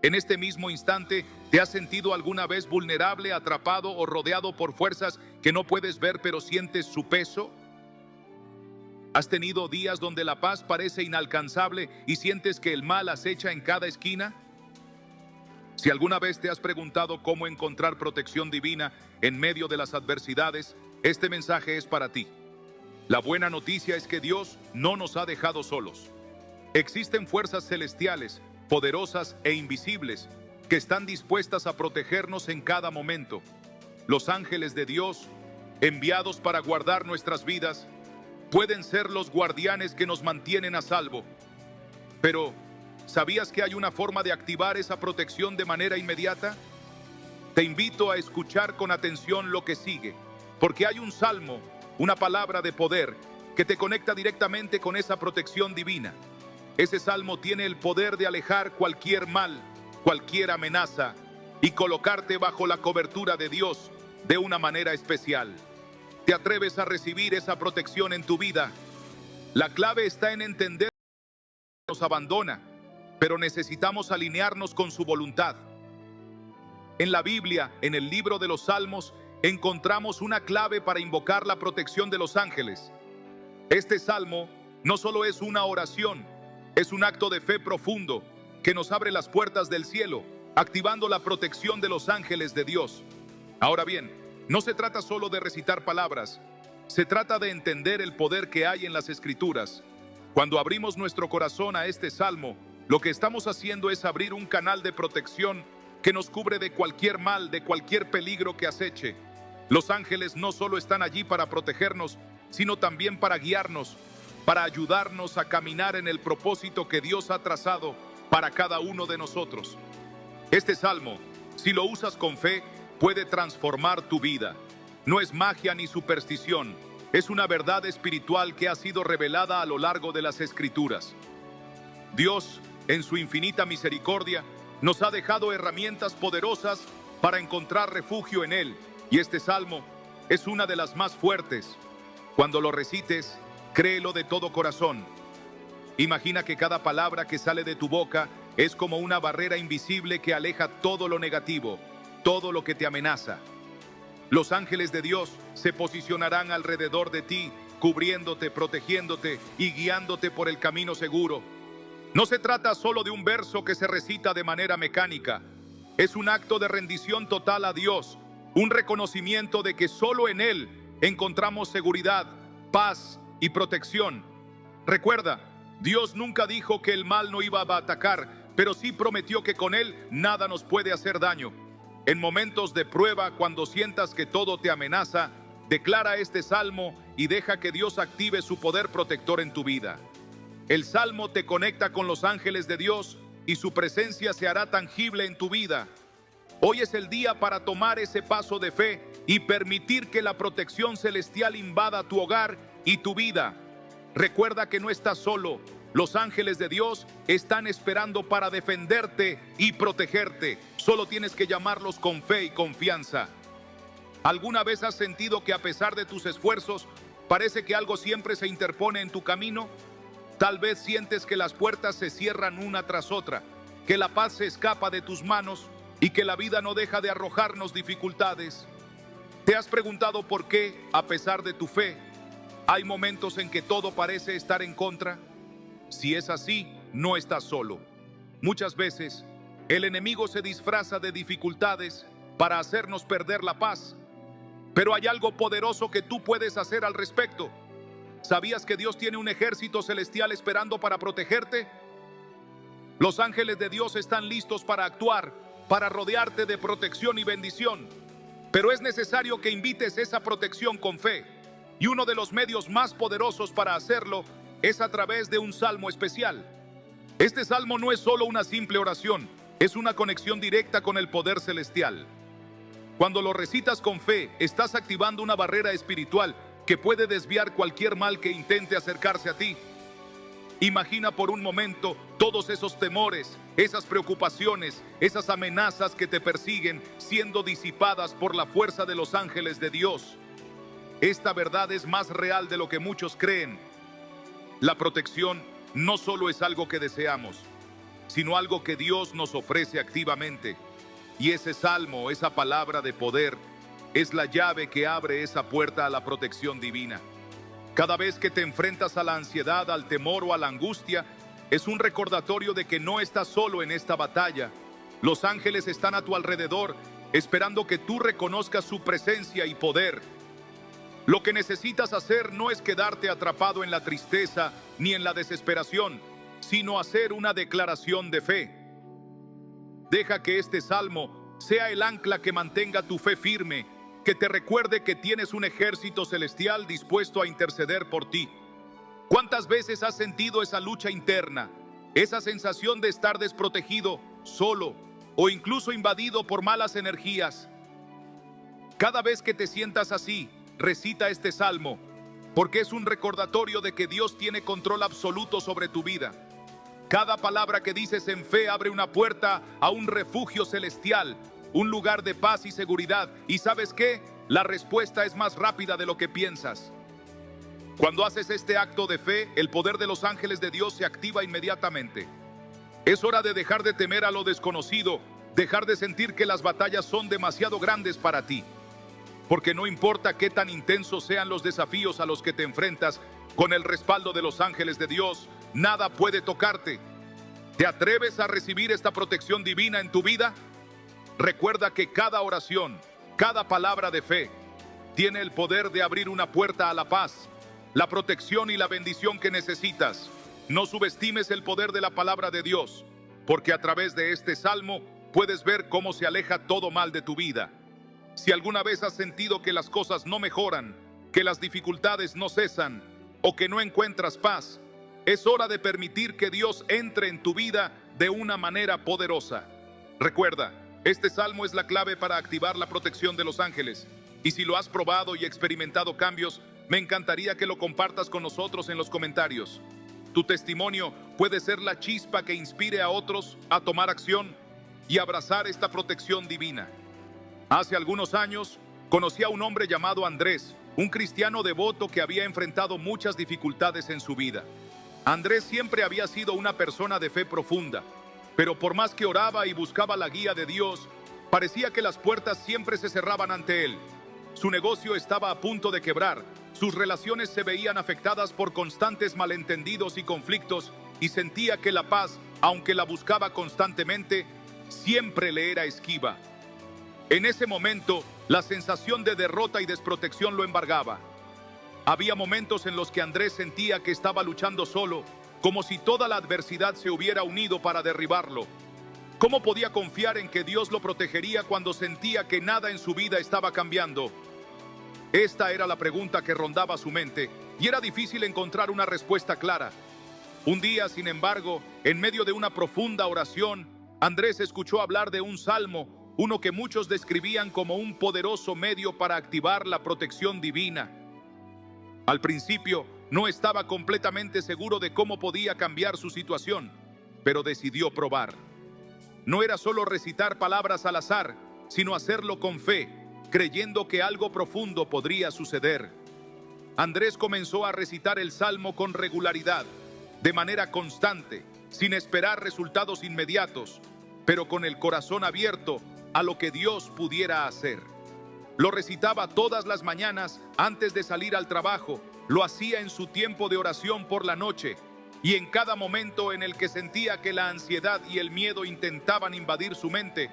En este mismo instante, ¿te has sentido alguna vez vulnerable, atrapado o rodeado por fuerzas que no puedes ver pero sientes su peso? ¿Has tenido días donde la paz parece inalcanzable y sientes que el mal acecha en cada esquina? Si alguna vez te has preguntado cómo encontrar protección divina en medio de las adversidades, este mensaje es para ti. La buena noticia es que Dios no nos ha dejado solos. Existen fuerzas celestiales, poderosas e invisibles, que están dispuestas a protegernos en cada momento. Los ángeles de Dios, enviados para guardar nuestras vidas, pueden ser los guardianes que nos mantienen a salvo. Pero, ¿sabías que hay una forma de activar esa protección de manera inmediata? Te invito a escuchar con atención lo que sigue, porque hay un salmo, una palabra de poder, que te conecta directamente con esa protección divina. Ese salmo tiene el poder de alejar cualquier mal, cualquier amenaza, y colocarte bajo la cobertura de Dios de una manera especial. ¿Te atreves a recibir esa protección en tu vida? La clave está en entender que nos abandona, pero necesitamos alinearnos con su voluntad. En la Biblia, en el libro de los Salmos, encontramos una clave para invocar la protección de los ángeles. Este salmo no solo es una oración, es un acto de fe profundo que nos abre las puertas del cielo, activando la protección de los ángeles de Dios. Ahora bien, no se trata solo de recitar palabras, se trata de entender el poder que hay en las Escrituras. Cuando abrimos nuestro corazón a este salmo, lo que estamos haciendo es abrir un canal de protección que nos cubre de cualquier mal, de cualquier peligro que aceche. Los ángeles no solo están allí para protegernos, sino también para guiarnos, para ayudarnos a caminar en el propósito que Dios ha trazado para cada uno de nosotros. Este salmo, si lo usas con fe, puede transformar tu vida. No es magia ni superstición, es una verdad espiritual que ha sido revelada a lo largo de las Escrituras. Dios, en su infinita misericordia, nos ha dejado herramientas poderosas para encontrar refugio en Él, y este salmo es una de las más fuertes. Cuando lo recites, créelo de todo corazón. Imagina que cada palabra que sale de tu boca es como una barrera invisible que aleja todo lo negativo, todo lo que te amenaza. Los ángeles de Dios se posicionarán alrededor de ti, cubriéndote, protegiéndote y guiándote por el camino seguro. No se trata solo de un verso que se recita de manera mecánica. Es un acto de rendición total a Dios, un reconocimiento de que solo en Él encontramos seguridad, paz y protección. Recuerda, Dios nunca dijo que el mal no iba a atacar, pero sí prometió que con Él nada nos puede hacer daño. En momentos de prueba, cuando sientas que todo te amenaza, declara este salmo y deja que Dios active su poder protector en tu vida. El salmo te conecta con los ángeles de Dios y su presencia se hará tangible en tu vida. Hoy es el día para tomar ese paso de fe y permitir que la protección celestial invada tu hogar y tu vida. Recuerda que no estás solo. Los ángeles de Dios están esperando para defenderte y protegerte. Solo tienes que llamarlos con fe y confianza. ¿Alguna vez has sentido que a pesar de tus esfuerzos, parece que algo siempre se interpone en tu camino? Tal vez sientes que las puertas se cierran una tras otra, que la paz se escapa de tus manos y que la vida no deja de arrojarnos dificultades. ¿Te has preguntado por qué, a pesar de tu fe, hay momentos en que todo parece estar en contra? Si es así, no estás solo. Muchas veces, el enemigo se disfraza de dificultades para hacernos perder la paz. Pero hay algo poderoso que tú puedes hacer al respecto. ¿Sabías que Dios tiene un ejército celestial esperando para protegerte? Los ángeles de Dios están listos para actuar, para rodearte de protección y bendición. Pero es necesario que invites esa protección con fe. Y uno de los medios más poderosos para hacerlo es a través de un salmo especial. Este salmo no es solo una simple oración, es una conexión directa con el poder celestial. Cuando lo recitas con fe, estás activando una barrera espiritual que puede desviar cualquier mal que intente acercarse a ti. Imagina por un momento todos esos temores, esas preocupaciones, esas amenazas que te persiguen siendo disipadas por la fuerza de los ángeles de Dios. Esta verdad es más real de lo que muchos creen. La protección no solo es algo que deseamos, sino algo que Dios nos ofrece activamente. Y ese salmo, esa palabra de poder, es la llave que abre esa puerta a la protección divina. Cada vez que te enfrentas a la ansiedad, al temor o a la angustia, es un recordatorio de que no estás solo en esta batalla. Los ángeles están a tu alrededor, esperando que tú reconozcas su presencia y poder. Lo que necesitas hacer no es quedarte atrapado en la tristeza ni en la desesperación, sino hacer una declaración de fe. Deja que este salmo sea el ancla que mantenga tu fe firme, que te recuerde que tienes un ejército celestial dispuesto a interceder por ti. ¿Cuántas veces has sentido esa lucha interna, esa sensación de estar desprotegido, solo o incluso invadido por malas energías? Cada vez que te sientas así, recita este salmo, porque es un recordatorio de que Dios tiene control absoluto sobre tu vida. Cada palabra que dices en fe abre una puerta a un refugio celestial, un lugar de paz y seguridad. ¿Y sabes qué? La respuesta es más rápida de lo que piensas. Cuando haces este acto de fe, el poder de los ángeles de Dios se activa inmediatamente. Es hora de dejar de temer a lo desconocido, dejar de sentir que las batallas son demasiado grandes para ti. Porque no importa qué tan intensos sean los desafíos a los que te enfrentas, con el respaldo de los ángeles de Dios, nada puede tocarte. ¿Te atreves a recibir esta protección divina en tu vida? Recuerda que cada oración, cada palabra de fe, tiene el poder de abrir una puerta a la paz, la protección y la bendición que necesitas. No subestimes el poder de la palabra de Dios, porque a través de este salmo puedes ver cómo se aleja todo mal de tu vida. Si alguna vez has sentido que las cosas no mejoran, que las dificultades no cesan o que no encuentras paz, es hora de permitir que Dios entre en tu vida de una manera poderosa. Recuerda, este salmo es la clave para activar la protección de los ángeles. Y si lo has probado y experimentado cambios, me encantaría que lo compartas con nosotros en los comentarios. Tu testimonio puede ser la chispa que inspire a otros a tomar acción y abrazar esta protección divina. Hace algunos años, conocí a un hombre llamado Andrés, un cristiano devoto que había enfrentado muchas dificultades en su vida. Andrés siempre había sido una persona de fe profunda, pero por más que oraba y buscaba la guía de Dios, parecía que las puertas siempre se cerraban ante él. Su negocio estaba a punto de quebrar, sus relaciones se veían afectadas por constantes malentendidos y conflictos, y sentía que la paz, aunque la buscaba constantemente, siempre le era esquiva. En ese momento, la sensación de derrota y desprotección lo embargaba. Había momentos en los que Andrés sentía que estaba luchando solo, como si toda la adversidad se hubiera unido para derribarlo. ¿Cómo podía confiar en que Dios lo protegería cuando sentía que nada en su vida estaba cambiando? Esta era la pregunta que rondaba su mente, y era difícil encontrar una respuesta clara. Un día, sin embargo, en medio de una profunda oración, Andrés escuchó hablar de un salmo, uno que muchos describían como un poderoso medio para activar la protección divina. Al principio, no estaba completamente seguro de cómo podía cambiar su situación, pero decidió probar. No era solo recitar palabras al azar, sino hacerlo con fe, creyendo que algo profundo podría suceder. Andrés comenzó a recitar el salmo con regularidad, de manera constante, sin esperar resultados inmediatos, pero con el corazón abierto a lo que Dios pudiera hacer. Lo recitaba todas las mañanas antes de salir al trabajo, lo hacía en su tiempo de oración por la noche, y en cada momento en el que sentía que la ansiedad y el miedo intentaban invadir su mente,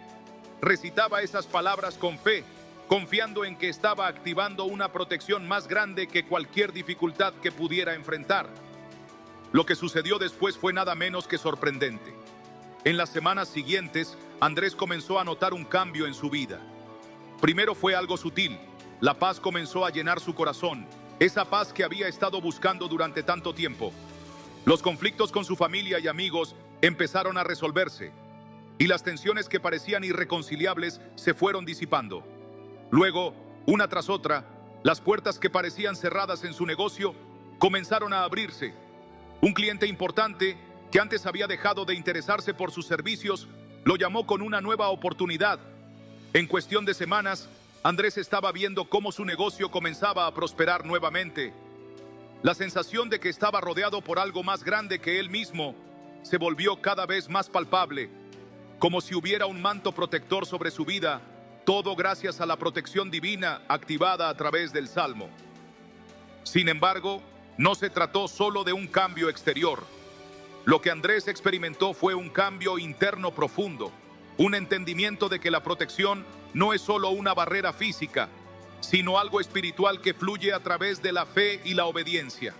recitaba esas palabras con fe, confiando en que estaba activando una protección más grande que cualquier dificultad que pudiera enfrentar. Lo que sucedió después fue nada menos que sorprendente. En las semanas siguientes, Andrés comenzó a notar un cambio en su vida. Primero fue algo sutil. La paz comenzó a llenar su corazón, esa paz que había estado buscando durante tanto tiempo. Los conflictos con su familia y amigos empezaron a resolverse, y las tensiones que parecían irreconciliables se fueron disipando. Luego, una tras otra, las puertas que parecían cerradas en su negocio comenzaron a abrirse. Un cliente importante, que antes había dejado de interesarse por sus servicios, lo llamó con una nueva oportunidad. En cuestión de semanas, Andrés estaba viendo cómo su negocio comenzaba a prosperar nuevamente. La sensación de que estaba rodeado por algo más grande que él mismo se volvió cada vez más palpable, como si hubiera un manto protector sobre su vida, todo gracias a la protección divina activada a través del Salmo. Sin embargo, no se trató solo de un cambio exterior. Lo que Andrés experimentó fue un cambio interno profundo, un entendimiento de que la protección no es solo una barrera física, sino algo espiritual que fluye a través de la fe y la obediencia.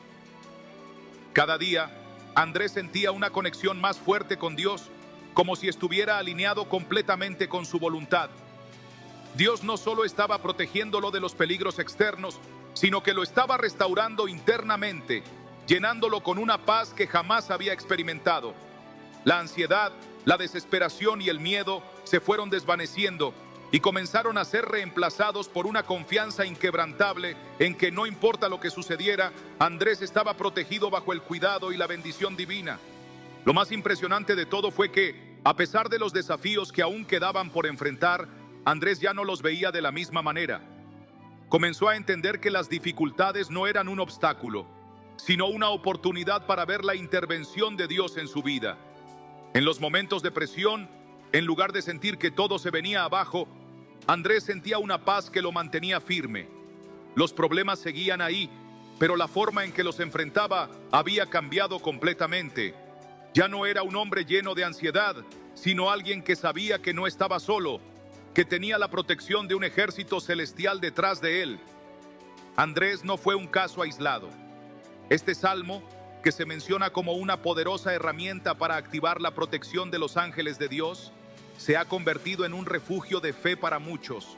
Cada día, Andrés sentía una conexión más fuerte con Dios, como si estuviera alineado completamente con su voluntad. Dios no solo estaba protegiéndolo de los peligros externos, sino que lo estaba restaurando internamente, llenándolo con una paz que jamás había experimentado. La ansiedad, la desesperación y el miedo se fueron desvaneciendo y comenzaron a ser reemplazados por una confianza inquebrantable en que no importa lo que sucediera, Andrés estaba protegido bajo el cuidado y la bendición divina. Lo más impresionante de todo fue que, a pesar de los desafíos que aún quedaban por enfrentar, Andrés ya no los veía de la misma manera. Comenzó a entender que las dificultades no eran un obstáculo, sino una oportunidad para ver la intervención de Dios en su vida. En los momentos de presión, en lugar de sentir que todo se venía abajo, Andrés sentía una paz que lo mantenía firme. Los problemas seguían ahí, pero la forma en que los enfrentaba había cambiado completamente. Ya no era un hombre lleno de ansiedad, sino alguien que sabía que no estaba solo, que tenía la protección de un ejército celestial detrás de él. Andrés no fue un caso aislado. Este salmo, que se menciona como una poderosa herramienta para activar la protección de los ángeles de Dios, se ha convertido en un refugio de fe para muchos.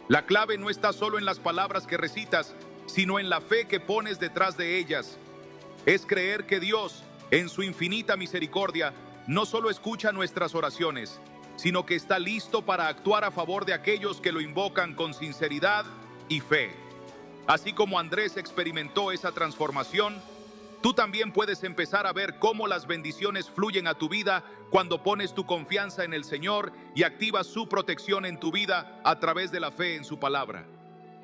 La clave no está solo en las palabras que recitas, sino en la fe que pones detrás de ellas. Es creer que Dios, en su infinita misericordia, no solo escucha nuestras oraciones, sino que está listo para actuar a favor de aquellos que lo invocan con sinceridad y fe. Así como Andrés experimentó esa transformación, tú también puedes empezar a ver cómo las bendiciones fluyen a tu vida cuando pones tu confianza en el Señor y activas su protección en tu vida a través de la fe en su palabra.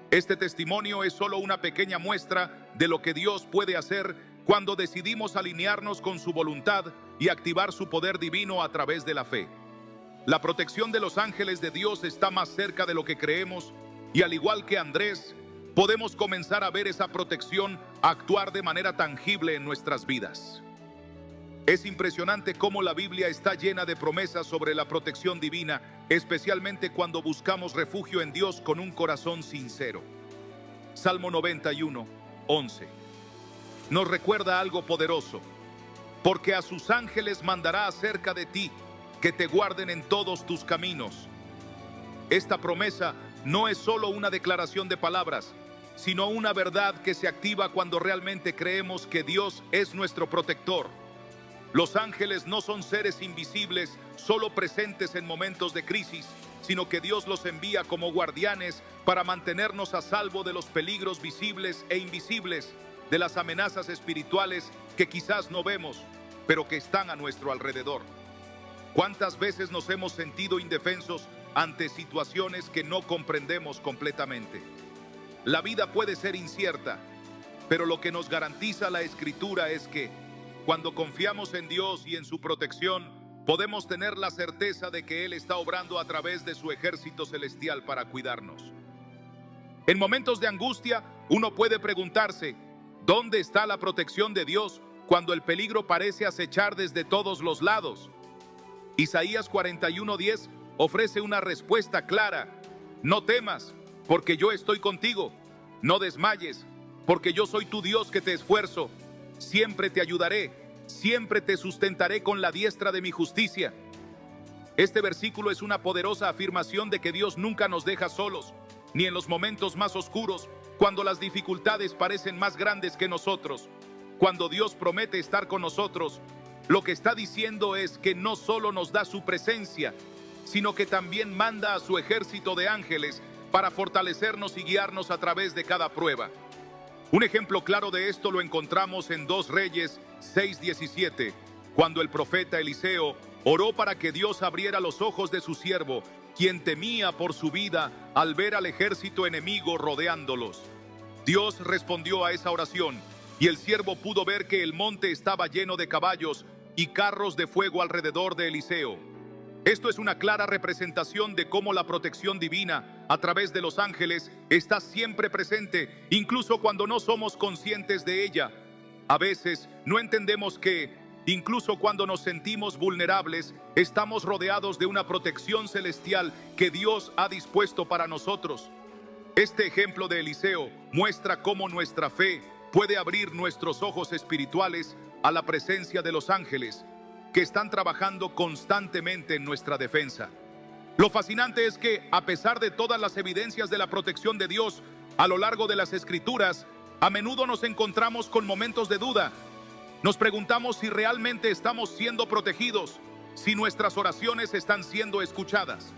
Este testimonio es solo una pequeña muestra de lo que Dios puede hacer cuando decidimos alinearnos con su voluntad y activar su poder divino a través de la fe. La protección de los ángeles de Dios está más cerca de lo que creemos y, al igual que Andrés, podemos comenzar a ver esa protección actuar de manera tangible en nuestras vidas. Es impresionante cómo la Biblia está llena de promesas sobre la protección divina, especialmente cuando buscamos refugio en Dios con un corazón sincero. Salmo 91, 11. Nos recuerda algo poderoso. Porque a sus ángeles mandará acerca de ti, que te guarden en todos tus caminos. Esta promesa no es solo una declaración de palabras, sino una verdad que se activa cuando realmente creemos que Dios es nuestro protector. Los ángeles no son seres invisibles, solo presentes en momentos de crisis, sino que Dios los envía como guardianes para mantenernos a salvo de los peligros visibles e invisibles, de las amenazas espirituales que quizás no vemos, pero que están a nuestro alrededor. ¿Cuántas veces nos hemos sentido indefensos ante situaciones que no comprendemos completamente? La vida puede ser incierta, pero lo que nos garantiza la Escritura es que, cuando confiamos en Dios y en su protección, podemos tener la certeza de que Él está obrando a través de su ejército celestial para cuidarnos. En momentos de angustia, uno puede preguntarse, ¿dónde está la protección de Dios cuando el peligro parece acechar desde todos los lados? Isaías 41:10 ofrece una respuesta clara. No temas, porque yo estoy contigo. No desmayes, porque yo soy tu Dios que te esfuerzo. Siempre te ayudaré, siempre te sustentaré con la diestra de mi justicia. Este versículo es una poderosa afirmación de que Dios nunca nos deja solos, ni en los momentos más oscuros, cuando las dificultades parecen más grandes que nosotros. Cuando Dios promete estar con nosotros, lo que está diciendo es que no solo nos da su presencia, sino que también manda a su ejército de ángeles para fortalecernos y guiarnos a través de cada prueba. Un ejemplo claro de esto lo encontramos en 2 Reyes 6:17, cuando el profeta Eliseo oró para que Dios abriera los ojos de su siervo, quien temía por su vida al ver al ejército enemigo rodeándolos. Dios respondió a esa oración, y el siervo pudo ver que el monte estaba lleno de caballos, y carros de fuego alrededor de Eliseo. Esto es una clara representación de cómo la protección divina a través de los ángeles está siempre presente, incluso cuando no somos conscientes de ella. A veces no entendemos que, incluso cuando nos sentimos vulnerables, estamos rodeados de una protección celestial que Dios ha dispuesto para nosotros. Este ejemplo de Eliseo muestra cómo nuestra fe puede abrir nuestros ojos espirituales a la presencia de los ángeles, que están trabajando constantemente en nuestra defensa. Lo fascinante es que, a pesar de todas las evidencias de la protección de Dios a lo largo de las Escrituras, a menudo nos encontramos con momentos de duda. Nos preguntamos si realmente estamos siendo protegidos, si nuestras oraciones están siendo escuchadas.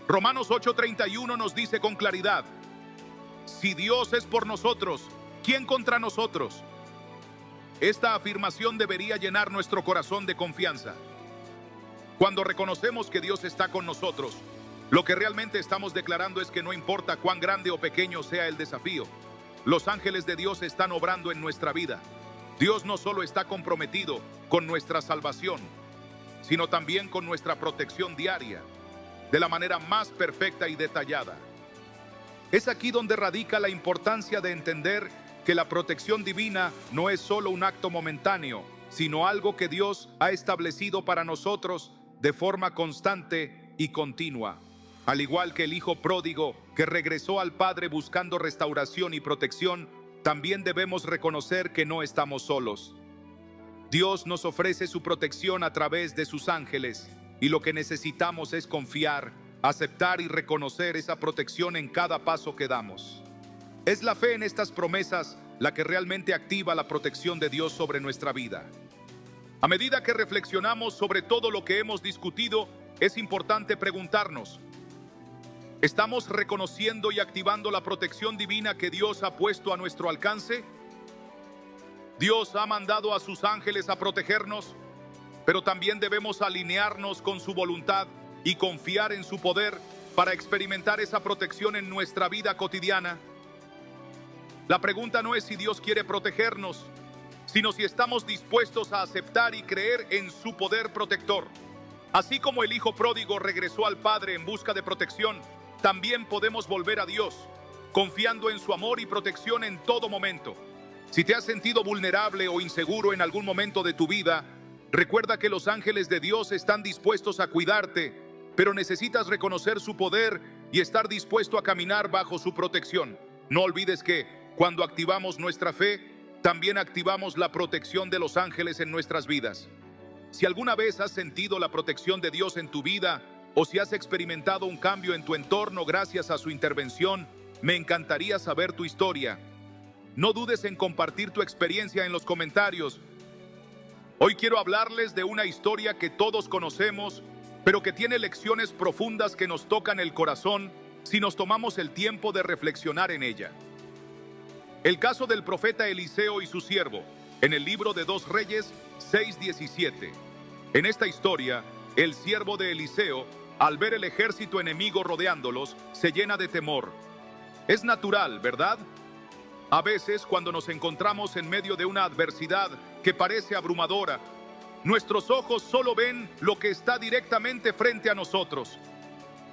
Romanos 8:31 nos dice con claridad: si Dios es por nosotros, ¿quién contra nosotros? Esta afirmación debería llenar nuestro corazón de confianza. Cuando reconocemos que Dios está con nosotros, lo que realmente estamos declarando es que no importa cuán grande o pequeño sea el desafío, los ángeles de Dios están obrando en nuestra vida. Dios no solo está comprometido con nuestra salvación, sino también con nuestra protección diaria, de la manera más perfecta y detallada. Es aquí donde radica la importancia de entender que la protección divina no es solo un acto momentáneo, sino algo que Dios ha establecido para nosotros de forma constante y continua. Al igual que el hijo pródigo que regresó al Padre buscando restauración y protección, también debemos reconocer que no estamos solos. Dios nos ofrece su protección a través de sus ángeles, y lo que necesitamos es confiar, aceptar y reconocer esa protección en cada paso que damos. Es la fe en estas promesas la que realmente activa la protección de Dios sobre nuestra vida. A medida que reflexionamos sobre todo lo que hemos discutido, es importante preguntarnos: ¿estamos reconociendo y activando la protección divina que Dios ha puesto a nuestro alcance? Dios ha mandado a sus ángeles a protegernos, pero también debemos alinearnos con su voluntad y confiar en su poder para experimentar esa protección en nuestra vida cotidiana. La pregunta no es si Dios quiere protegernos, sino si estamos dispuestos a aceptar y creer en su poder protector. Así como el hijo pródigo regresó al Padre en busca de protección, también podemos volver a Dios, confiando en su amor y protección en todo momento. Si te has sentido vulnerable o inseguro en algún momento de tu vida, recuerda que los ángeles de Dios están dispuestos a cuidarte, pero necesitas reconocer su poder y estar dispuesto a caminar bajo su protección. No olvides que, cuando activamos nuestra fe, también activamos la protección de los ángeles en nuestras vidas. Si alguna vez has sentido la protección de Dios en tu vida, o si has experimentado un cambio en tu entorno gracias a su intervención, me encantaría saber tu historia. No dudes en compartir tu experiencia en los comentarios. Hoy quiero hablarles de una historia que todos conocemos, pero que tiene lecciones profundas que nos tocan el corazón si nos tomamos el tiempo de reflexionar en ella. El caso del profeta Eliseo y su siervo, en el libro de 2 Reyes 6:17. En esta historia, el siervo de Eliseo, al ver el ejército enemigo rodeándolos, se llena de temor. Es natural, ¿verdad? A veces, cuando nos encontramos en medio de una adversidad que parece abrumadora, nuestros ojos solo ven lo que está directamente frente a nosotros.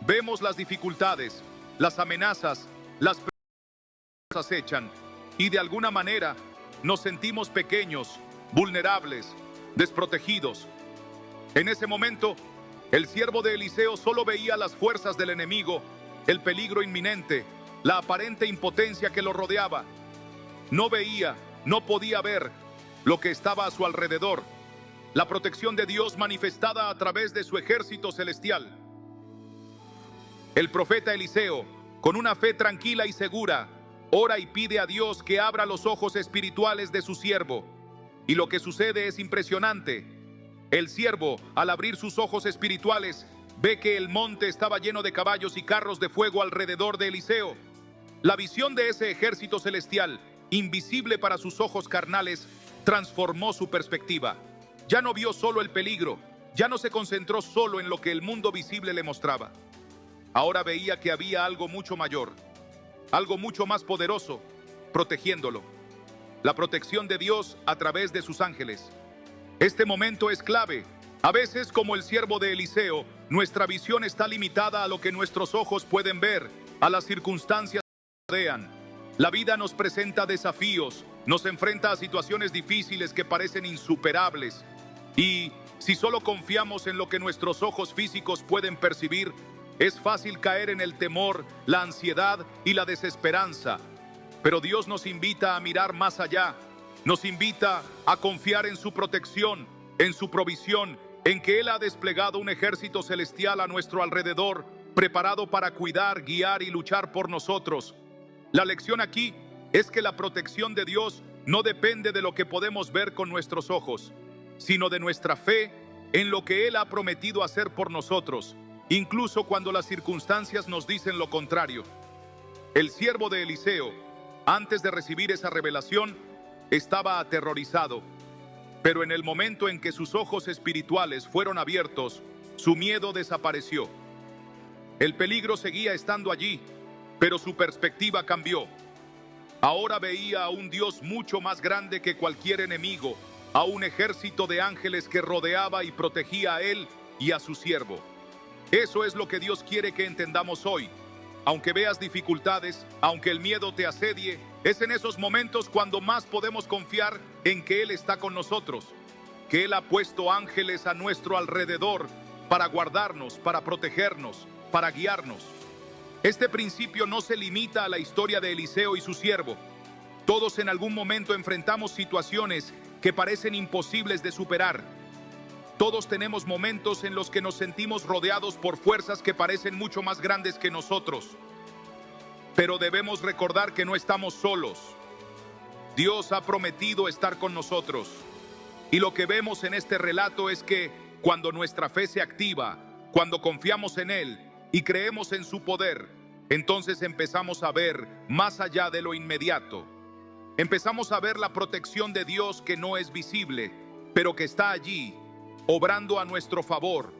Vemos las dificultades, las amenazas, las presiones que nos acechan, y de alguna manera nos sentimos pequeños, vulnerables, desprotegidos. En ese momento, el siervo de Eliseo solo veía las fuerzas del enemigo, el peligro inminente, la aparente impotencia que lo rodeaba. No veía, no podía ver lo que estaba a su alrededor, la protección de Dios manifestada a través de su ejército celestial. El profeta Eliseo, con una fe tranquila y segura, ora y pide a Dios que abra los ojos espirituales de su siervo. Y lo que sucede es impresionante. El siervo, al abrir sus ojos espirituales, ve que el monte estaba lleno de caballos y carros de fuego alrededor de Eliseo. La visión de ese ejército celestial, invisible para sus ojos carnales, transformó su perspectiva. Ya no vio solo el peligro, ya no se concentró solo en lo que el mundo visible le mostraba. Ahora veía que había algo mucho mayor, algo mucho más poderoso, protegiéndolo. La protección de Dios a través de sus ángeles. Este momento es clave. A veces, como el siervo de Eliseo, nuestra visión está limitada a lo que nuestros ojos pueden ver, a las circunstancias que nos rodean. La vida nos presenta desafíos, nos enfrenta a situaciones difíciles que parecen insuperables. Y si solo confiamos en lo que nuestros ojos físicos pueden percibir, es fácil caer en el temor, la ansiedad y la desesperanza. Pero Dios nos invita a mirar más allá. Nos invita a confiar en su protección, en su provisión, en que Él ha desplegado un ejército celestial a nuestro alrededor, preparado para cuidar, guiar y luchar por nosotros. La lección aquí es que la protección de Dios no depende de lo que podemos ver con nuestros ojos, sino de nuestra fe en lo que Él ha prometido hacer por nosotros, incluso cuando las circunstancias nos dicen lo contrario. El siervo de Eliseo, antes de recibir esa revelación, estaba aterrorizado, pero en el momento en que sus ojos espirituales fueron abiertos, su miedo desapareció. El peligro seguía estando allí, pero su perspectiva cambió. Ahora veía a un Dios mucho más grande que cualquier enemigo, a un ejército de ángeles que rodeaba y protegía a él y a su siervo. Eso es lo que Dios quiere que entendamos hoy. Aunque veas dificultades, aunque el miedo te asedie, es en esos momentos cuando más podemos confiar en que Él está con nosotros, que Él ha puesto ángeles a nuestro alrededor para guardarnos, para protegernos, para guiarnos. Este principio no se limita a la historia de Eliseo y su siervo. Todos en algún momento enfrentamos situaciones que parecen imposibles de superar. Todos tenemos momentos en los que nos sentimos rodeados por fuerzas que parecen mucho más grandes que nosotros. Pero debemos recordar que no estamos solos. Dios ha prometido estar con nosotros. Y lo que vemos en este relato es que cuando nuestra fe se activa, cuando confiamos en Él y creemos en su poder, entonces empezamos a ver más allá de lo inmediato. Empezamos a ver la protección de Dios que no es visible, pero que está allí, obrando a nuestro favor.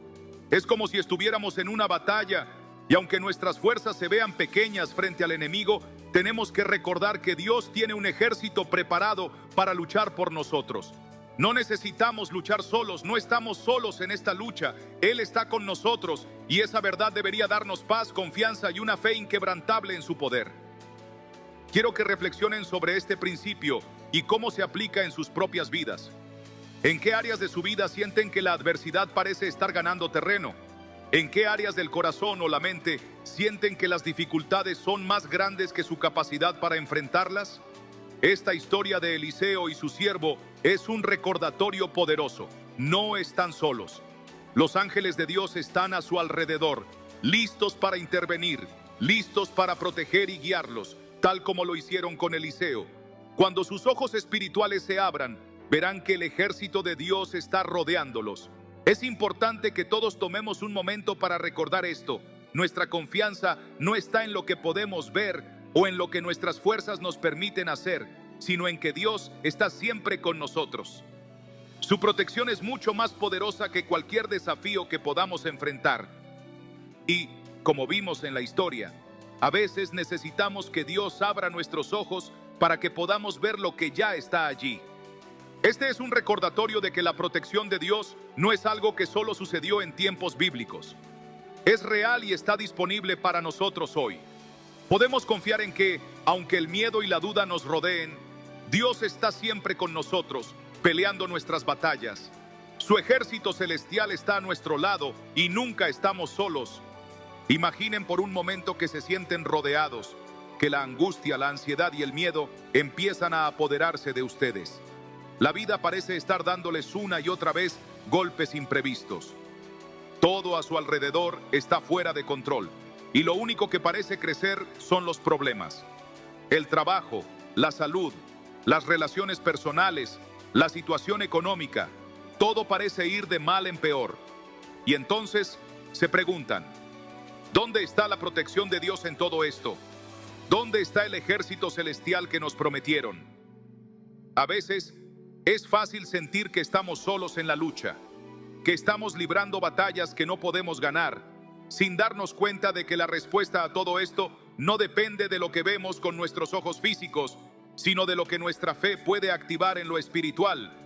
Es como si estuviéramos en una batalla y aunque nuestras fuerzas se vean pequeñas frente al enemigo, tenemos que recordar que Dios tiene un ejército preparado para luchar por nosotros. No necesitamos luchar solos, no estamos solos en esta lucha. Él está con nosotros y esa verdad debería darnos paz, confianza y una fe inquebrantable en su poder. Quiero que reflexionen sobre este principio y cómo se aplica en sus propias vidas. ¿En qué áreas de su vida sienten que la adversidad parece estar ganando terreno? ¿En qué áreas del corazón o la mente sienten que las dificultades son más grandes que su capacidad para enfrentarlas? Esta historia de Eliseo y su siervo es un recordatorio poderoso. No están solos. Los ángeles de Dios están a su alrededor, listos para intervenir, listos para proteger y guiarlos, tal como lo hicieron con Eliseo. Cuando sus ojos espirituales se abran, verán que el ejército de Dios está rodeándolos. Es importante que todos tomemos un momento para recordar esto. Nuestra confianza no está en lo que podemos ver o en lo que nuestras fuerzas nos permiten hacer, sino en que Dios está siempre con nosotros. Su protección es mucho más poderosa que cualquier desafío que podamos enfrentar. Y, como vimos en la historia, a veces necesitamos que Dios abra nuestros ojos para que podamos ver lo que ya está allí. Este es un recordatorio de que la protección de Dios no es algo que solo sucedió en tiempos bíblicos. Es real y está disponible para nosotros hoy. Podemos confiar en que, aunque el miedo y la duda nos rodeen, Dios está siempre con nosotros, peleando nuestras batallas. Su ejército celestial está a nuestro lado y nunca estamos solos. Imaginen por un momento que se sienten rodeados, que la angustia, la ansiedad y el miedo empiezan a apoderarse de ustedes. La vida parece estar dándoles una y otra vez golpes imprevistos. Todo a su alrededor está fuera de control y lo único que parece crecer son los problemas. El trabajo, la salud, las relaciones personales, la situación económica, todo parece ir de mal en peor. Y entonces se preguntan, ¿dónde está la protección de Dios en todo esto? ¿Dónde está el ejército celestial que nos prometieron? A veces es fácil sentir que estamos solos en la lucha, que estamos librando batallas que no podemos ganar, sin darnos cuenta de que la respuesta a todo esto no depende de lo que vemos con nuestros ojos físicos, sino de lo que nuestra fe puede activar en lo espiritual.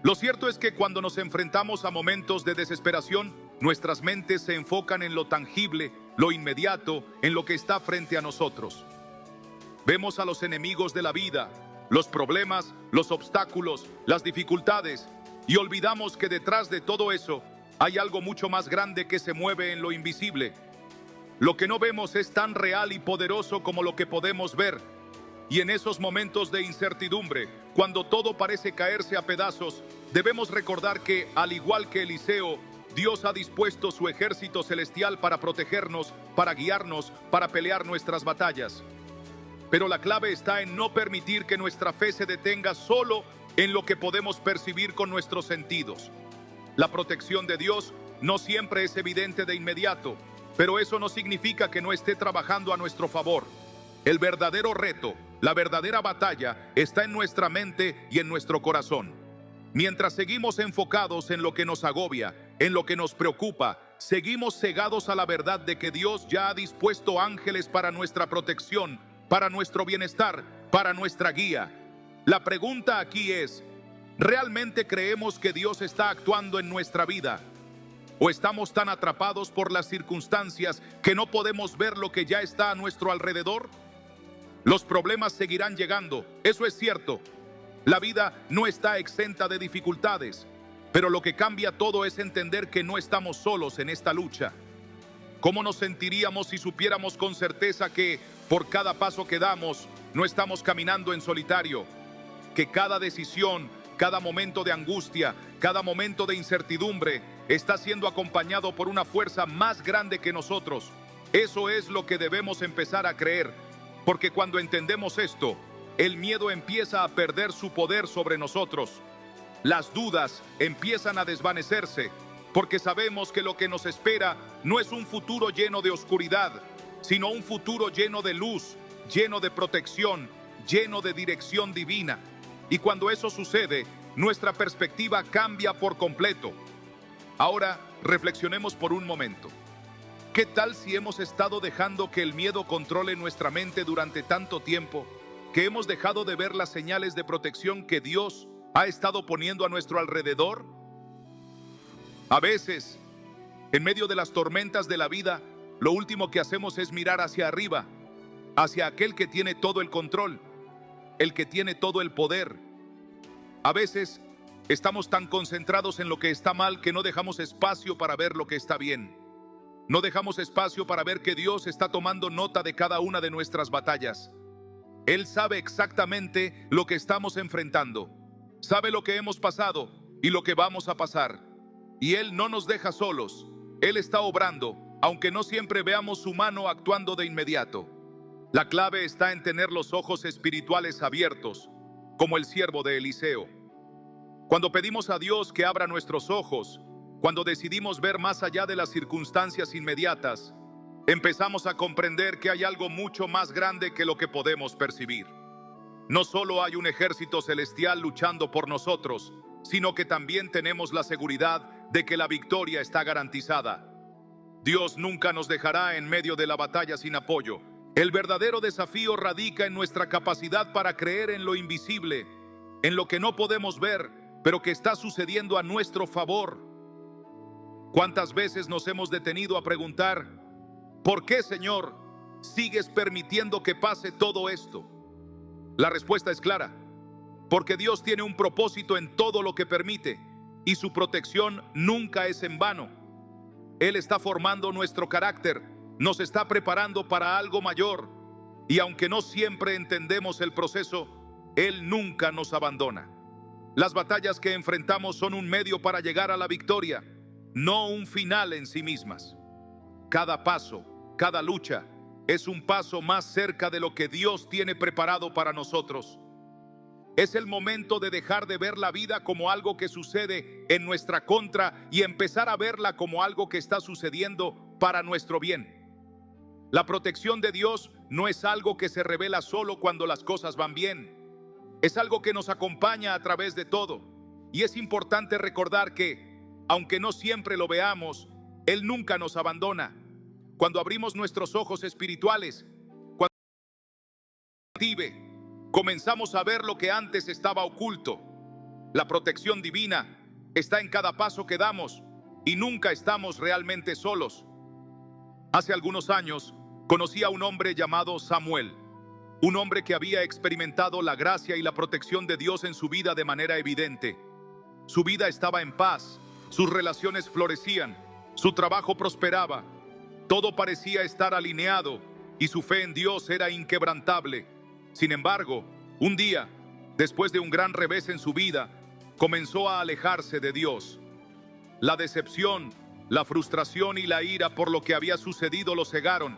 Lo cierto es que cuando nos enfrentamos a momentos de desesperación, nuestras mentes se enfocan en lo tangible, lo inmediato, en lo que está frente a nosotros. Vemos a los enemigos de la vida, los problemas, los obstáculos, las dificultades, y olvidamos que detrás de todo eso hay algo mucho más grande que se mueve en lo invisible. Lo que no vemos es tan real y poderoso como lo que podemos ver. Y en esos momentos de incertidumbre, cuando todo parece caerse a pedazos, debemos recordar que, al igual que Eliseo, Dios ha dispuesto su ejército celestial para protegernos, para guiarnos, para pelear nuestras batallas. Pero la clave está en no permitir que nuestra fe se detenga solo en lo que podemos percibir con nuestros sentidos. La protección de Dios no siempre es evidente de inmediato, pero eso no significa que no esté trabajando a nuestro favor. El verdadero reto, la verdadera batalla, está en nuestra mente y en nuestro corazón. Mientras seguimos enfocados en lo que nos agobia, en lo que nos preocupa, seguimos cegados a la verdad de que Dios ya ha dispuesto ángeles para nuestra protección, para nuestro bienestar, para nuestra guía. La pregunta aquí es, ¿realmente creemos que Dios está actuando en nuestra vida? ¿O estamos tan atrapados por las circunstancias que no podemos ver lo que ya está a nuestro alrededor? Los problemas seguirán llegando, eso es cierto. La vida no está exenta de dificultades, pero lo que cambia todo es entender que no estamos solos en esta lucha. ¿Cómo nos sentiríamos si supiéramos con certeza que, por cada paso que damos, no estamos caminando en solitario? Que cada decisión, cada momento de angustia, cada momento de incertidumbre está siendo acompañado por una fuerza más grande que nosotros. Eso es lo que debemos empezar a creer, porque cuando entendemos esto, el miedo empieza a perder su poder sobre nosotros. Las dudas empiezan a desvanecerse, porque sabemos que lo que nos espera no es un futuro lleno de oscuridad, sino un futuro lleno de luz, lleno de protección, lleno de dirección divina. Y cuando eso sucede, nuestra perspectiva cambia por completo. Ahora, reflexionemos por un momento. ¿Qué tal si hemos estado dejando que el miedo controle nuestra mente durante tanto tiempo, que hemos dejado de ver las señales de protección que Dios ha estado poniendo a nuestro alrededor? A veces, en medio de las tormentas de la vida, lo último que hacemos es mirar hacia arriba, hacia aquel que tiene todo el control, el que tiene todo el poder. A veces, estamos tan concentrados en lo que está mal que no dejamos espacio para ver lo que está bien. No dejamos espacio para ver que Dios está tomando nota de cada una de nuestras batallas. Él sabe exactamente lo que estamos enfrentando, sabe lo que hemos pasado y lo que vamos a pasar. Y Él no nos deja solos. Él está obrando, aunque no siempre veamos su mano actuando de inmediato. La clave está en tener los ojos espirituales abiertos, como el siervo de Eliseo. Cuando pedimos a Dios que abra nuestros ojos, cuando decidimos ver más allá de las circunstancias inmediatas, empezamos a comprender que hay algo mucho más grande que lo que podemos percibir. No solo hay un ejército celestial luchando por nosotros, sino que también tenemos la seguridad de que la victoria está garantizada. Dios nunca nos dejará en medio de la batalla sin apoyo. El verdadero desafío radica en nuestra capacidad para creer en lo invisible, en lo que no podemos ver, pero que está sucediendo a nuestro favor. ¿Cuántas veces nos hemos detenido a preguntar, ¿por qué, Señor, sigues permitiendo que pase todo esto? La respuesta es clara, porque Dios tiene un propósito en todo lo que permite, y su protección nunca es en vano. Él está formando nuestro carácter, nos está preparando para algo mayor, y aunque no siempre entendemos el proceso, Él nunca nos abandona. Las batallas que enfrentamos son un medio para llegar a la victoria, no un final en sí mismas. Cada paso, cada lucha, es un paso más cerca de lo que Dios tiene preparado para nosotros. Es el momento de dejar de ver la vida como algo que sucede en nuestra contra y empezar a verla como algo que está sucediendo para nuestro bien. La protección de Dios no es algo que se revela solo cuando las cosas van bien. Es algo que nos acompaña a través de todo. Y es importante recordar que, aunque no siempre lo veamos, Él nunca nos abandona. Cuando abrimos nuestros ojos espirituales, cuando comenzamos a ver lo que antes estaba oculto. La protección divina está en cada paso que damos y nunca estamos realmente solos. Hace algunos años conocí a un hombre llamado Samuel, un hombre que había experimentado la gracia y la protección de Dios en su vida de manera evidente. Su vida estaba en paz, sus relaciones florecían, su trabajo prosperaba, todo parecía estar alineado y su fe en Dios era inquebrantable. Sin embargo, un día, después de un gran revés en su vida, comenzó a alejarse de Dios. La decepción, la frustración y la ira por lo que había sucedido lo cegaron.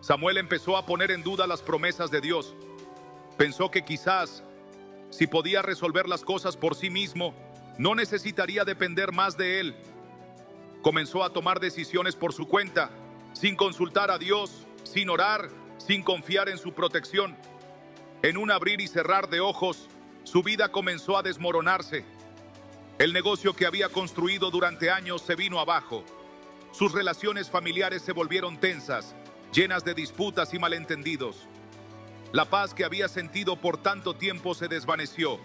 Samuel empezó a poner en duda las promesas de Dios. Pensó que quizás, si podía resolver las cosas por sí mismo, no necesitaría depender más de él. Comenzó a tomar decisiones por su cuenta, sin consultar a Dios, sin orar, sin confiar en su protección. En un abrir y cerrar de ojos, su vida comenzó a desmoronarse. El negocio que había construido durante años se vino abajo. Sus relaciones familiares se volvieron tensas, llenas de disputas y malentendidos. La paz que había sentido por tanto tiempo se desvaneció,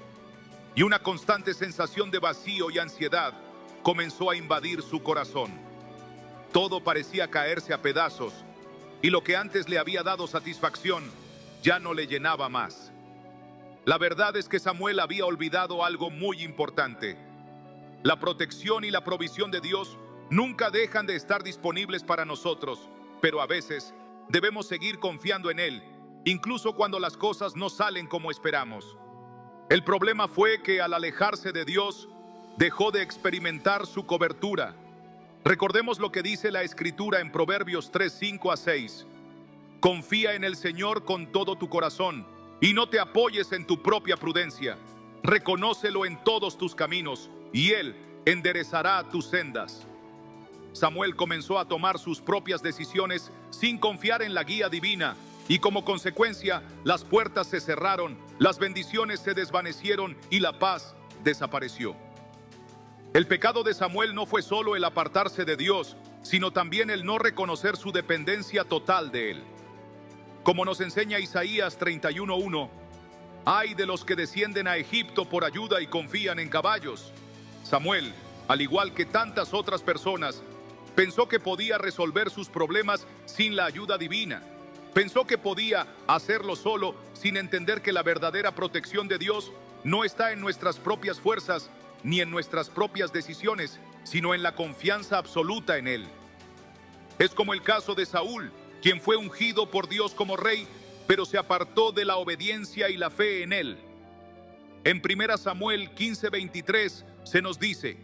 y una constante sensación de vacío y ansiedad comenzó a invadir su corazón. Todo parecía caerse a pedazos, y lo que antes le había dado satisfacción ya no le llenaba más. La verdad es que Samuel había olvidado algo muy importante. La protección y la provisión de Dios nunca dejan de estar disponibles para nosotros, pero a veces debemos seguir confiando en Él, incluso cuando las cosas no salen como esperamos. El problema fue que al alejarse de Dios, dejó de experimentar su cobertura. Recordemos lo que dice la Escritura en Proverbios 3, 5 a 6. Confía en el Señor con todo tu corazón y no te apoyes en tu propia prudencia. Reconócelo en todos tus caminos y Él enderezará tus sendas. Samuel comenzó a tomar sus propias decisiones sin confiar en la guía divina y como consecuencia las puertas se cerraron, las bendiciones se desvanecieron y la paz desapareció. El pecado de Samuel no fue solo el apartarse de Dios, sino también el no reconocer su dependencia total de Él. Como nos enseña Isaías 31:1, ay de los que descienden a Egipto por ayuda y confían en caballos. Samuel, al igual que tantas otras personas, pensó que podía resolver sus problemas sin la ayuda divina. Pensó que podía hacerlo solo sin entender que la verdadera protección de Dios no está en nuestras propias fuerzas ni en nuestras propias decisiones, sino en la confianza absoluta en Él. Es como el caso de Saúl, quien fue ungido por Dios como rey, pero se apartó de la obediencia y la fe en Él. En 1 Samuel 15:23 se nos dice,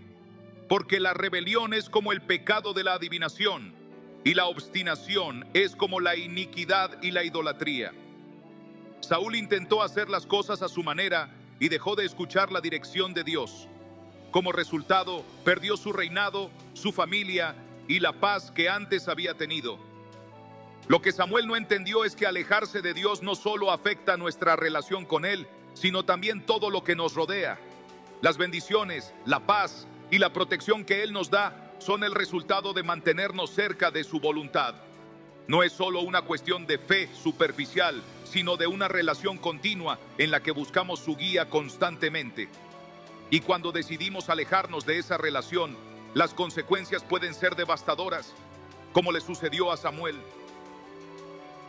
porque la rebelión es como el pecado de la adivinación, y la obstinación es como la iniquidad y la idolatría. Saúl intentó hacer las cosas a su manera y dejó de escuchar la dirección de Dios. Como resultado, perdió su reinado, su familia y la paz que antes había tenido. Lo que Samuel no entendió es que alejarse de Dios no solo afecta nuestra relación con Él, sino también todo lo que nos rodea. Las bendiciones, la paz y la protección que Él nos da son el resultado de mantenernos cerca de su voluntad. No es solo una cuestión de fe superficial, sino de una relación continua en la que buscamos su guía constantemente. Y cuando decidimos alejarnos de esa relación, las consecuencias pueden ser devastadoras, como le sucedió a Samuel.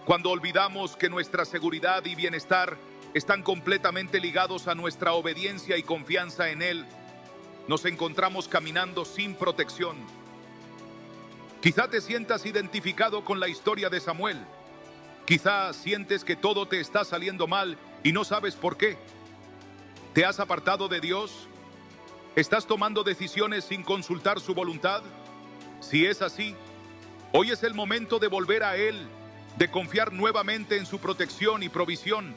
Cuando olvidamos que nuestra seguridad y bienestar están completamente ligados a nuestra obediencia y confianza en Él, nos encontramos caminando sin protección. Quizá te sientas identificado con la historia de Samuel. Quizá sientes que todo te está saliendo mal y no sabes por qué. ¿Te has apartado de Dios? ¿Estás tomando decisiones sin consultar su voluntad? Si es así, hoy es el momento de volver a Él, de confiar nuevamente en su protección y provisión.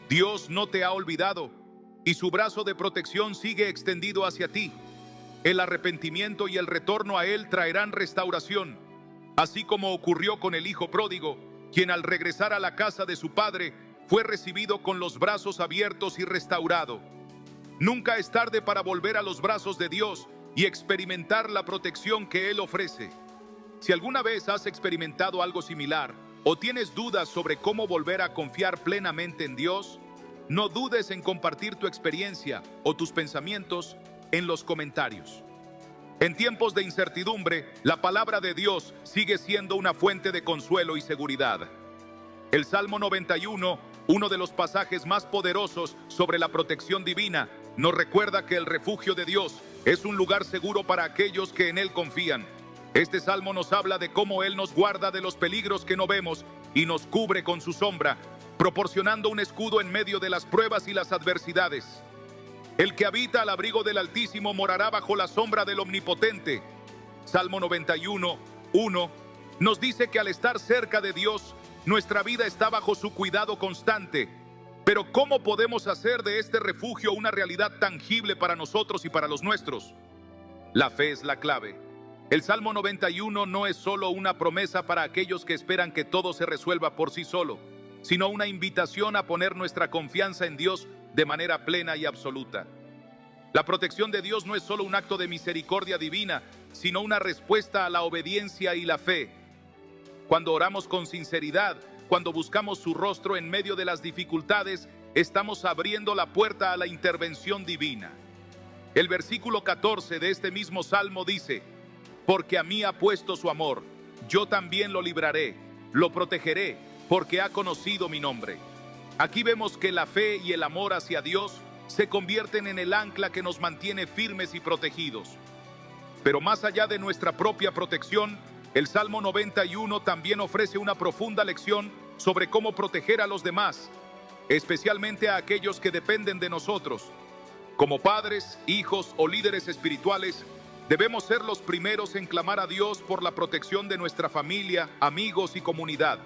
Dios no te ha olvidado y su brazo de protección sigue extendido hacia ti. El arrepentimiento y el retorno a Él traerán restauración, así como ocurrió con el hijo pródigo, quien al regresar a la casa de su padre fue recibido con los brazos abiertos y restaurado. Nunca es tarde para volver a los brazos de Dios y experimentar la protección que Él ofrece. Si alguna vez has experimentado algo similar o tienes dudas sobre cómo volver a confiar plenamente en Dios, No dudes en compartir tu experiencia o tus pensamientos en los comentarios. En tiempos de incertidumbre, la palabra de Dios sigue siendo una fuente de consuelo y seguridad. El Salmo 91, uno de los pasajes más poderosos sobre la protección divina, nos recuerda que el refugio de Dios es un lugar seguro para aquellos que en Él confían. Este salmo nos habla de cómo Él nos guarda de los peligros que no vemos y nos cubre con su sombra, proporcionando un escudo en medio de las pruebas y las adversidades. El que habita al abrigo del Altísimo morará bajo la sombra del Omnipotente. Salmo 91, 1, nos dice que al estar cerca de Dios, nuestra vida está bajo su cuidado constante. Pero ¿cómo podemos hacer de este refugio una realidad tangible para nosotros y para los nuestros? La fe es la clave. El Salmo 91 no es solo una promesa para aquellos que esperan que todo se resuelva por sí solo, sino una invitación a poner nuestra confianza en Dios de manera plena y absoluta. La protección de Dios no es solo un acto de misericordia divina, sino una respuesta a la obediencia y la fe. Cuando oramos con sinceridad, cuando buscamos su rostro en medio de las dificultades, estamos abriendo la puerta a la intervención divina. El versículo 14 de este mismo salmo dice: porque a mí ha puesto su amor, yo también lo libraré, lo protegeré, porque ha conocido mi nombre. Aquí vemos que la fe y el amor hacia Dios se convierten en el ancla que nos mantiene firmes y protegidos. Pero más allá de nuestra propia protección, el Salmo 91 también ofrece una profunda lección sobre cómo proteger a los demás, especialmente a aquellos que dependen de nosotros. Como padres, hijos o líderes espirituales, debemos ser los primeros en clamar a Dios por la protección de nuestra familia, amigos y comunidad.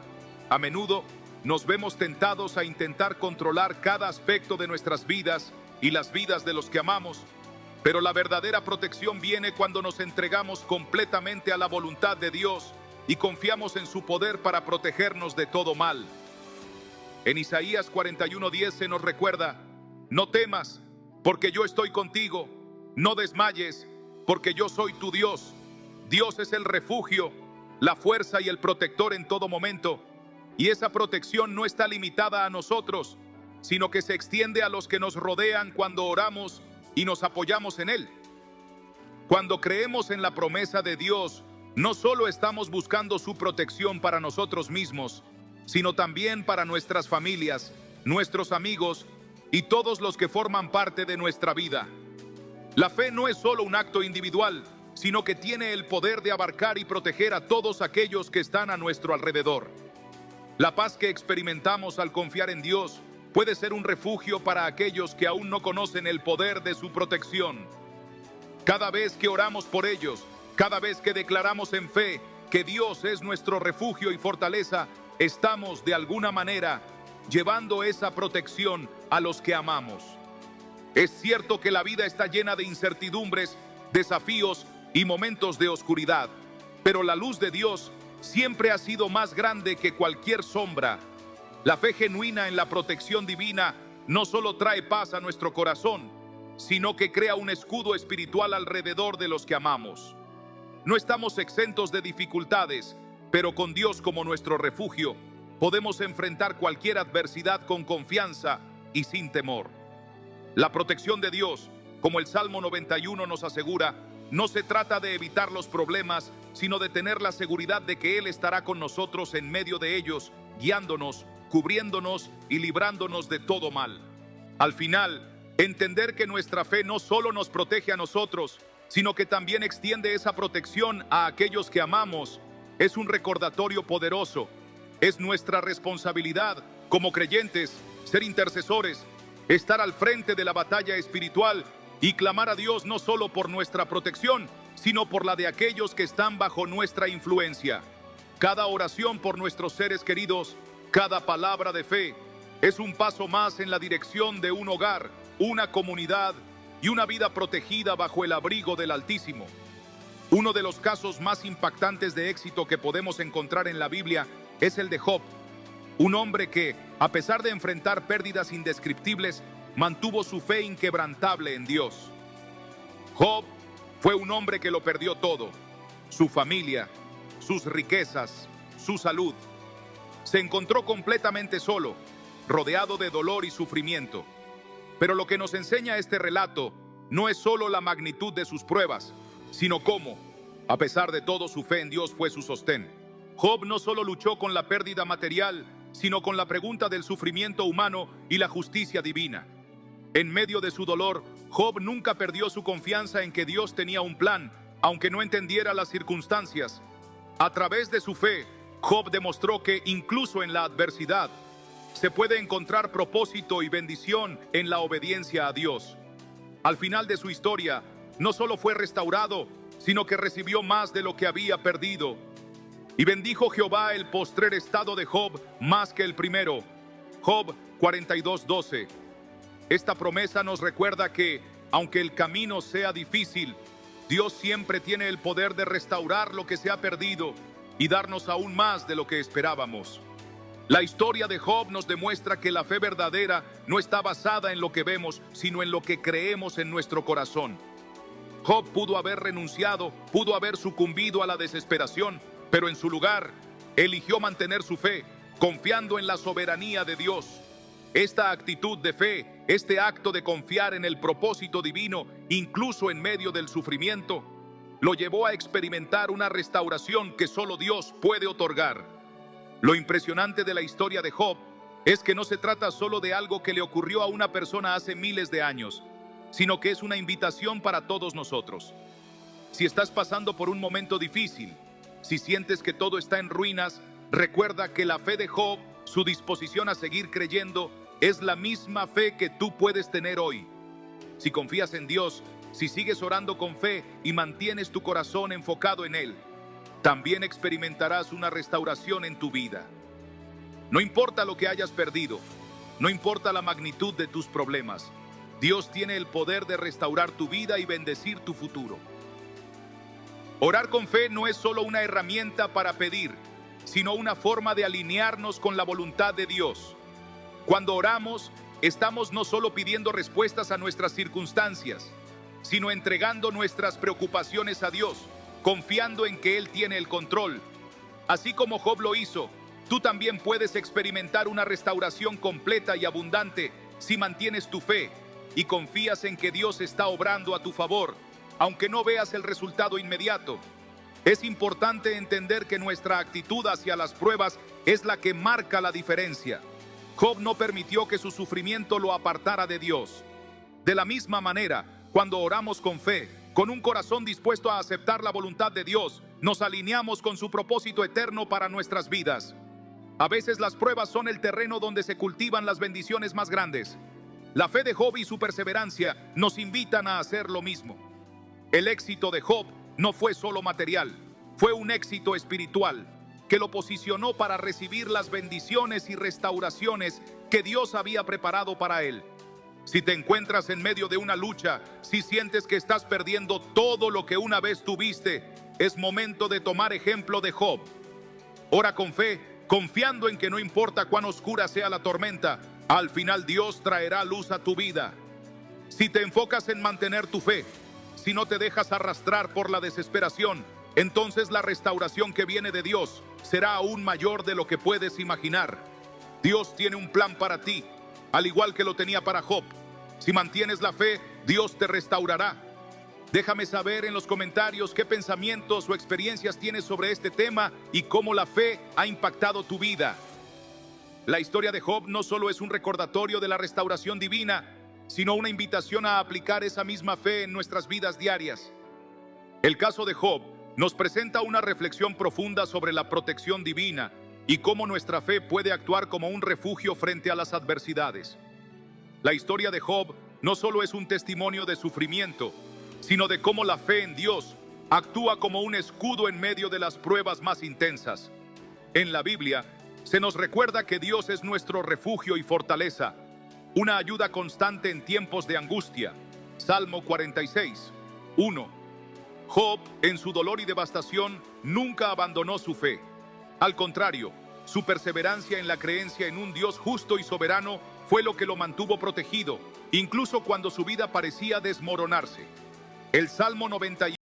A menudo nos vemos tentados a intentar controlar cada aspecto de nuestras vidas y las vidas de los que amamos, pero la verdadera protección viene cuando nos entregamos completamente a la voluntad de Dios y confiamos en su poder para protegernos de todo mal. En Isaías 41:10 se nos recuerda: no temas, porque yo estoy contigo, no desmayes, porque yo soy tu Dios. Dios es el refugio, la fuerza y el protector en todo momento. Y esa protección no está limitada a nosotros, sino que se extiende a los que nos rodean cuando oramos y nos apoyamos en Él. Cuando creemos en la promesa de Dios, no solo estamos buscando su protección para nosotros mismos, sino también para nuestras familias, nuestros amigos y todos los que forman parte de nuestra vida. La fe no es solo un acto individual, sino que tiene el poder de abarcar y proteger a todos aquellos que están a nuestro alrededor. La paz que experimentamos al confiar en Dios puede ser un refugio para aquellos que aún no conocen el poder de su protección. Cada vez que oramos por ellos, cada vez que declaramos en fe que Dios es nuestro refugio y fortaleza, estamos de alguna manera llevando esa protección a los que amamos. Es cierto que la vida está llena de incertidumbres, desafíos y momentos de oscuridad, pero la luz de Dios siempre ha sido más grande que cualquier sombra. La fe genuina en la protección divina no solo trae paz a nuestro corazón, sino que crea un escudo espiritual alrededor de los que amamos. No estamos exentos de dificultades, pero con Dios como nuestro refugio, podemos enfrentar cualquier adversidad con confianza y sin temor. La protección de Dios, como el Salmo 91 nos asegura, no se trata de evitar los problemas, sino de tener la seguridad de que Él estará con nosotros en medio de ellos, guiándonos, cubriéndonos y librándonos de todo mal. Al final, entender que nuestra fe no solo nos protege a nosotros, sino que también extiende esa protección a aquellos que amamos, es un recordatorio poderoso. Es nuestra responsabilidad como creyentes ser intercesores, estar al frente de la batalla espiritual y clamar a Dios no solo por nuestra protección, sino por la de aquellos que están bajo nuestra influencia. Cada oración por nuestros seres queridos, cada palabra de fe, es un paso más en la dirección de un hogar, una comunidad y una vida protegida bajo el abrigo del Altísimo. Uno de los casos más impactantes de éxito que podemos encontrar en la Biblia es el de Job, un hombre que, a pesar de enfrentar pérdidas indescriptibles, mantuvo su fe inquebrantable en Dios. Job fue un hombre que lo perdió todo: su familia, sus riquezas, su salud. Se encontró completamente solo, rodeado de dolor y sufrimiento. Pero lo que nos enseña este relato no es solo la magnitud de sus pruebas, sino cómo, a pesar de todo, su fe en Dios fue su sostén. Job no solo luchó con la pérdida material, sino con la pregunta del sufrimiento humano y la justicia divina. En medio de su dolor, Job nunca perdió su confianza en que Dios tenía un plan, aunque no entendiera las circunstancias. A través de su fe, Job demostró que incluso en la adversidad se puede encontrar propósito y bendición en la obediencia a Dios. Al final de su historia, no solo fue restaurado, sino que recibió más de lo que había perdido. Y bendijo Jehová el postrer estado de Job más que el primero. Job 42:12. Esta promesa nos recuerda que, aunque el camino sea difícil, Dios siempre tiene el poder de restaurar lo que se ha perdido y darnos aún más de lo que esperábamos. La historia de Job nos demuestra que la fe verdadera no está basada en lo que vemos, sino en lo que creemos en nuestro corazón. Job pudo haber renunciado, pudo haber sucumbido a la desesperación, pero en su lugar eligió mantener su fe, confiando en la soberanía de Dios. Esta actitud de fe, este acto de confiar en el propósito divino, incluso en medio del sufrimiento, lo llevó a experimentar una restauración que solo Dios puede otorgar. Lo impresionante de la historia de Job es que no se trata solo de algo que le ocurrió a una persona hace miles de años, sino que es una invitación para todos nosotros. Si estás pasando por un momento difícil, si sientes que todo está en ruinas, recuerda que la fe de Job, su disposición a seguir creyendo, es la misma fe que tú puedes tener hoy. Si confías en Dios, si sigues orando con fe y mantienes tu corazón enfocado en Él, también experimentarás una restauración en tu vida. No importa lo que hayas perdido, no importa la magnitud de tus problemas, Dios tiene el poder de restaurar tu vida y bendecir tu futuro. Orar con fe no es solo una herramienta para pedir, sino una forma de alinearnos con la voluntad de Dios. Cuando oramos, estamos no solo pidiendo respuestas a nuestras circunstancias, sino entregando nuestras preocupaciones a Dios, confiando en que Él tiene el control. Así como Job lo hizo, tú también puedes experimentar una restauración completa y abundante si mantienes tu fe y confías en que Dios está obrando a tu favor, aunque no veas el resultado inmediato. Es importante entender que nuestra actitud hacia las pruebas es la que marca la diferencia. Job no permitió que su sufrimiento lo apartara de Dios. De la misma manera, cuando oramos con fe, con un corazón dispuesto a aceptar la voluntad de Dios, nos alineamos con su propósito eterno para nuestras vidas. A veces las pruebas son el terreno donde se cultivan las bendiciones más grandes. La fe de Job y su perseverancia nos invitan a hacer lo mismo. El éxito de Job no fue solo material, fue un éxito espiritual que lo posicionó para recibir las bendiciones y restauraciones que Dios había preparado para él. Si te encuentras en medio de una lucha, si sientes que estás perdiendo todo lo que una vez tuviste, es momento de tomar ejemplo de Job. Ora con fe, confiando en que no importa cuán oscura sea la tormenta, al final Dios traerá luz a tu vida. Si te enfocas en mantener tu fe, si no te dejas arrastrar por la desesperación, entonces la restauración que viene de Dios será aún mayor de lo que puedes imaginar. Dios tiene un plan para ti, al igual que lo tenía para Job. Si mantienes la fe, Dios te restaurará. Déjame saber en los comentarios qué pensamientos o experiencias tienes sobre este tema y cómo la fe ha impactado tu vida. La historia de Job no solo es un recordatorio de la restauración divina, sino una invitación a aplicar esa misma fe en nuestras vidas diarias. El caso de Job nos presenta una reflexión profunda sobre la protección divina y cómo nuestra fe puede actuar como un refugio frente a las adversidades. La historia de Job no solo es un testimonio de sufrimiento, sino de cómo la fe en Dios actúa como un escudo en medio de las pruebas más intensas. En la Biblia se nos recuerda que Dios es nuestro refugio y fortaleza, una ayuda constante en tiempos de angustia. Salmo 46, 1. Job, en su dolor y devastación, nunca abandonó su fe. Al contrario, su perseverancia en la creencia en un Dios justo y soberano fue lo que lo mantuvo protegido, incluso cuando su vida parecía desmoronarse. El Salmo 91,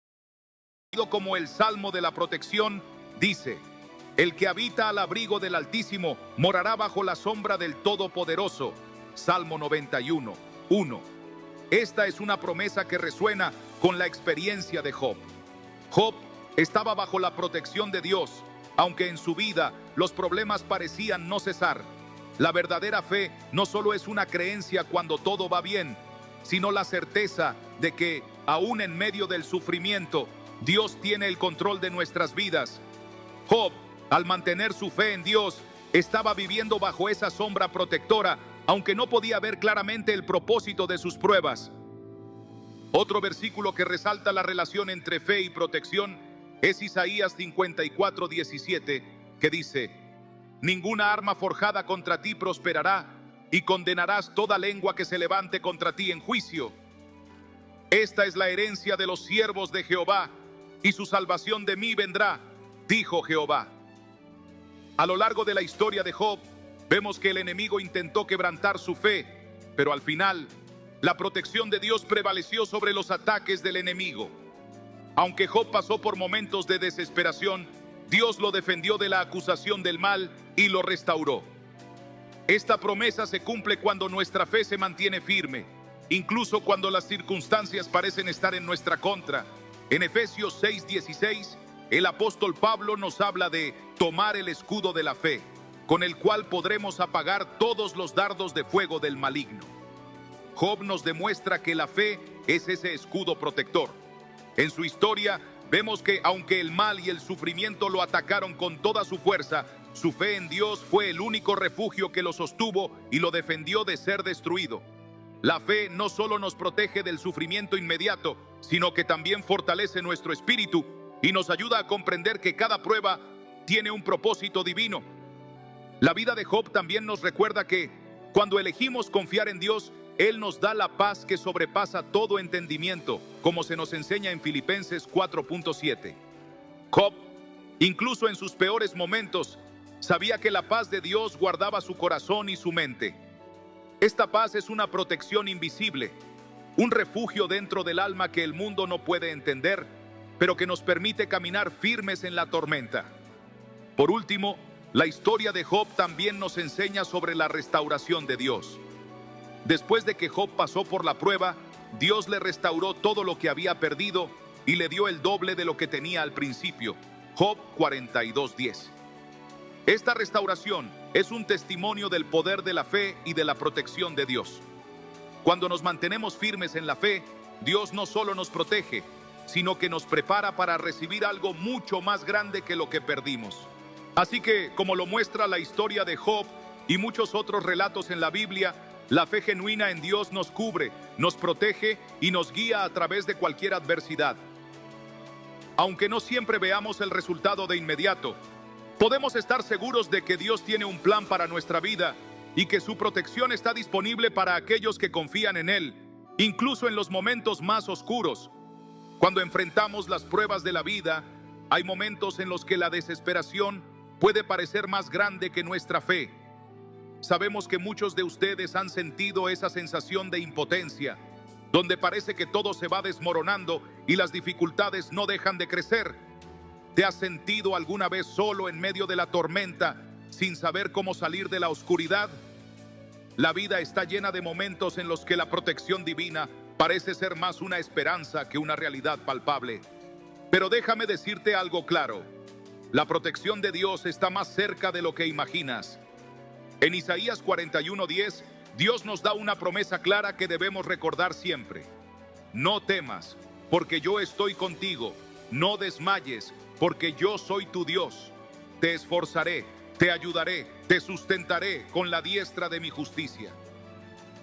como el Salmo de la protección, dice: El que habita al abrigo del Altísimo morará bajo la sombra del Todopoderoso. Salmo 91, 1. Esta es una promesa que resuena con la experiencia de Job. Job estaba bajo la protección de Dios, aunque en su vida los problemas parecían no cesar. La verdadera fe no solo es una creencia cuando todo va bien, sino la certeza de que, aún en medio del sufrimiento, Dios tiene el control de nuestras vidas. Job, al mantener su fe en Dios, estaba viviendo bajo esa sombra protectora, aunque no podía ver claramente el propósito de sus pruebas. Otro versículo que resalta la relación entre fe y protección es Isaías 54:17, que dice: Ninguna arma forjada contra ti prosperará, y condenarás toda lengua que se levante contra ti en juicio. Esta es la herencia de los siervos de Jehová, y su salvación de mí vendrá, dijo Jehová. A lo largo de la historia de Job, vemos que el enemigo intentó quebrantar su fe, pero al final, la protección de Dios prevaleció sobre los ataques del enemigo. Aunque Job pasó por momentos de desesperación, Dios lo defendió de la acusación del mal y lo restauró. Esta promesa se cumple cuando nuestra fe se mantiene firme, incluso cuando las circunstancias parecen estar en nuestra contra. En Efesios 6:16, el apóstol Pablo nos habla de tomar el escudo de la fe, con el cual podremos apagar todos los dardos de fuego del maligno. Job nos demuestra que la fe es ese escudo protector. En su historia vemos que aunque el mal y el sufrimiento lo atacaron con toda su fuerza, su fe en Dios fue el único refugio que lo sostuvo y lo defendió de ser destruido. La fe no solo nos protege del sufrimiento inmediato, sino que también fortalece nuestro espíritu y nos ayuda a comprender que cada prueba tiene un propósito divino. La vida de Job también nos recuerda que cuando elegimos confiar en Dios, Él nos da la paz que sobrepasa todo entendimiento, como se nos enseña en Filipenses 4:7. Job, incluso en sus peores momentos, sabía que la paz de Dios guardaba su corazón y su mente. Esta paz es una protección invisible, un refugio dentro del alma que el mundo no puede entender, pero que nos permite caminar firmes en la tormenta. Por último, la historia de Job también nos enseña sobre la restauración de Dios. Después de que Job pasó por la prueba, Dios le restauró todo lo que había perdido y le dio el doble de lo que tenía al principio. Job 42:10. Esta restauración es un testimonio del poder de la fe y de la protección de Dios. Cuando nos mantenemos firmes en la fe, Dios no solo nos protege, sino que nos prepara para recibir algo mucho más grande que lo que perdimos. Así que, como lo muestra la historia de Job y muchos otros relatos en la Biblia, la fe genuina en Dios nos cubre, nos protege y nos guía a través de cualquier adversidad. Aunque no siempre veamos el resultado de inmediato, podemos estar seguros de que Dios tiene un plan para nuestra vida y que su protección está disponible para aquellos que confían en Él, incluso en los momentos más oscuros. Cuando enfrentamos las pruebas de la vida, hay momentos en los que la desesperación puede parecer más grande que nuestra fe. Sabemos que muchos de ustedes han sentido esa sensación de impotencia, donde parece que todo se va desmoronando y las dificultades no dejan de crecer. ¿Te has sentido alguna vez solo en medio de la tormenta, sin saber cómo salir de la oscuridad? La vida está llena de momentos en los que la protección divina parece ser más una esperanza que una realidad palpable. Pero déjame decirte algo claro: la protección de Dios está más cerca de lo que imaginas. En Isaías 41:10, Dios nos da una promesa clara que debemos recordar siempre. No temas, porque yo estoy contigo. No desmayes, porque yo soy tu Dios. Te esforzaré, te ayudaré, te sustentaré con la diestra de mi justicia.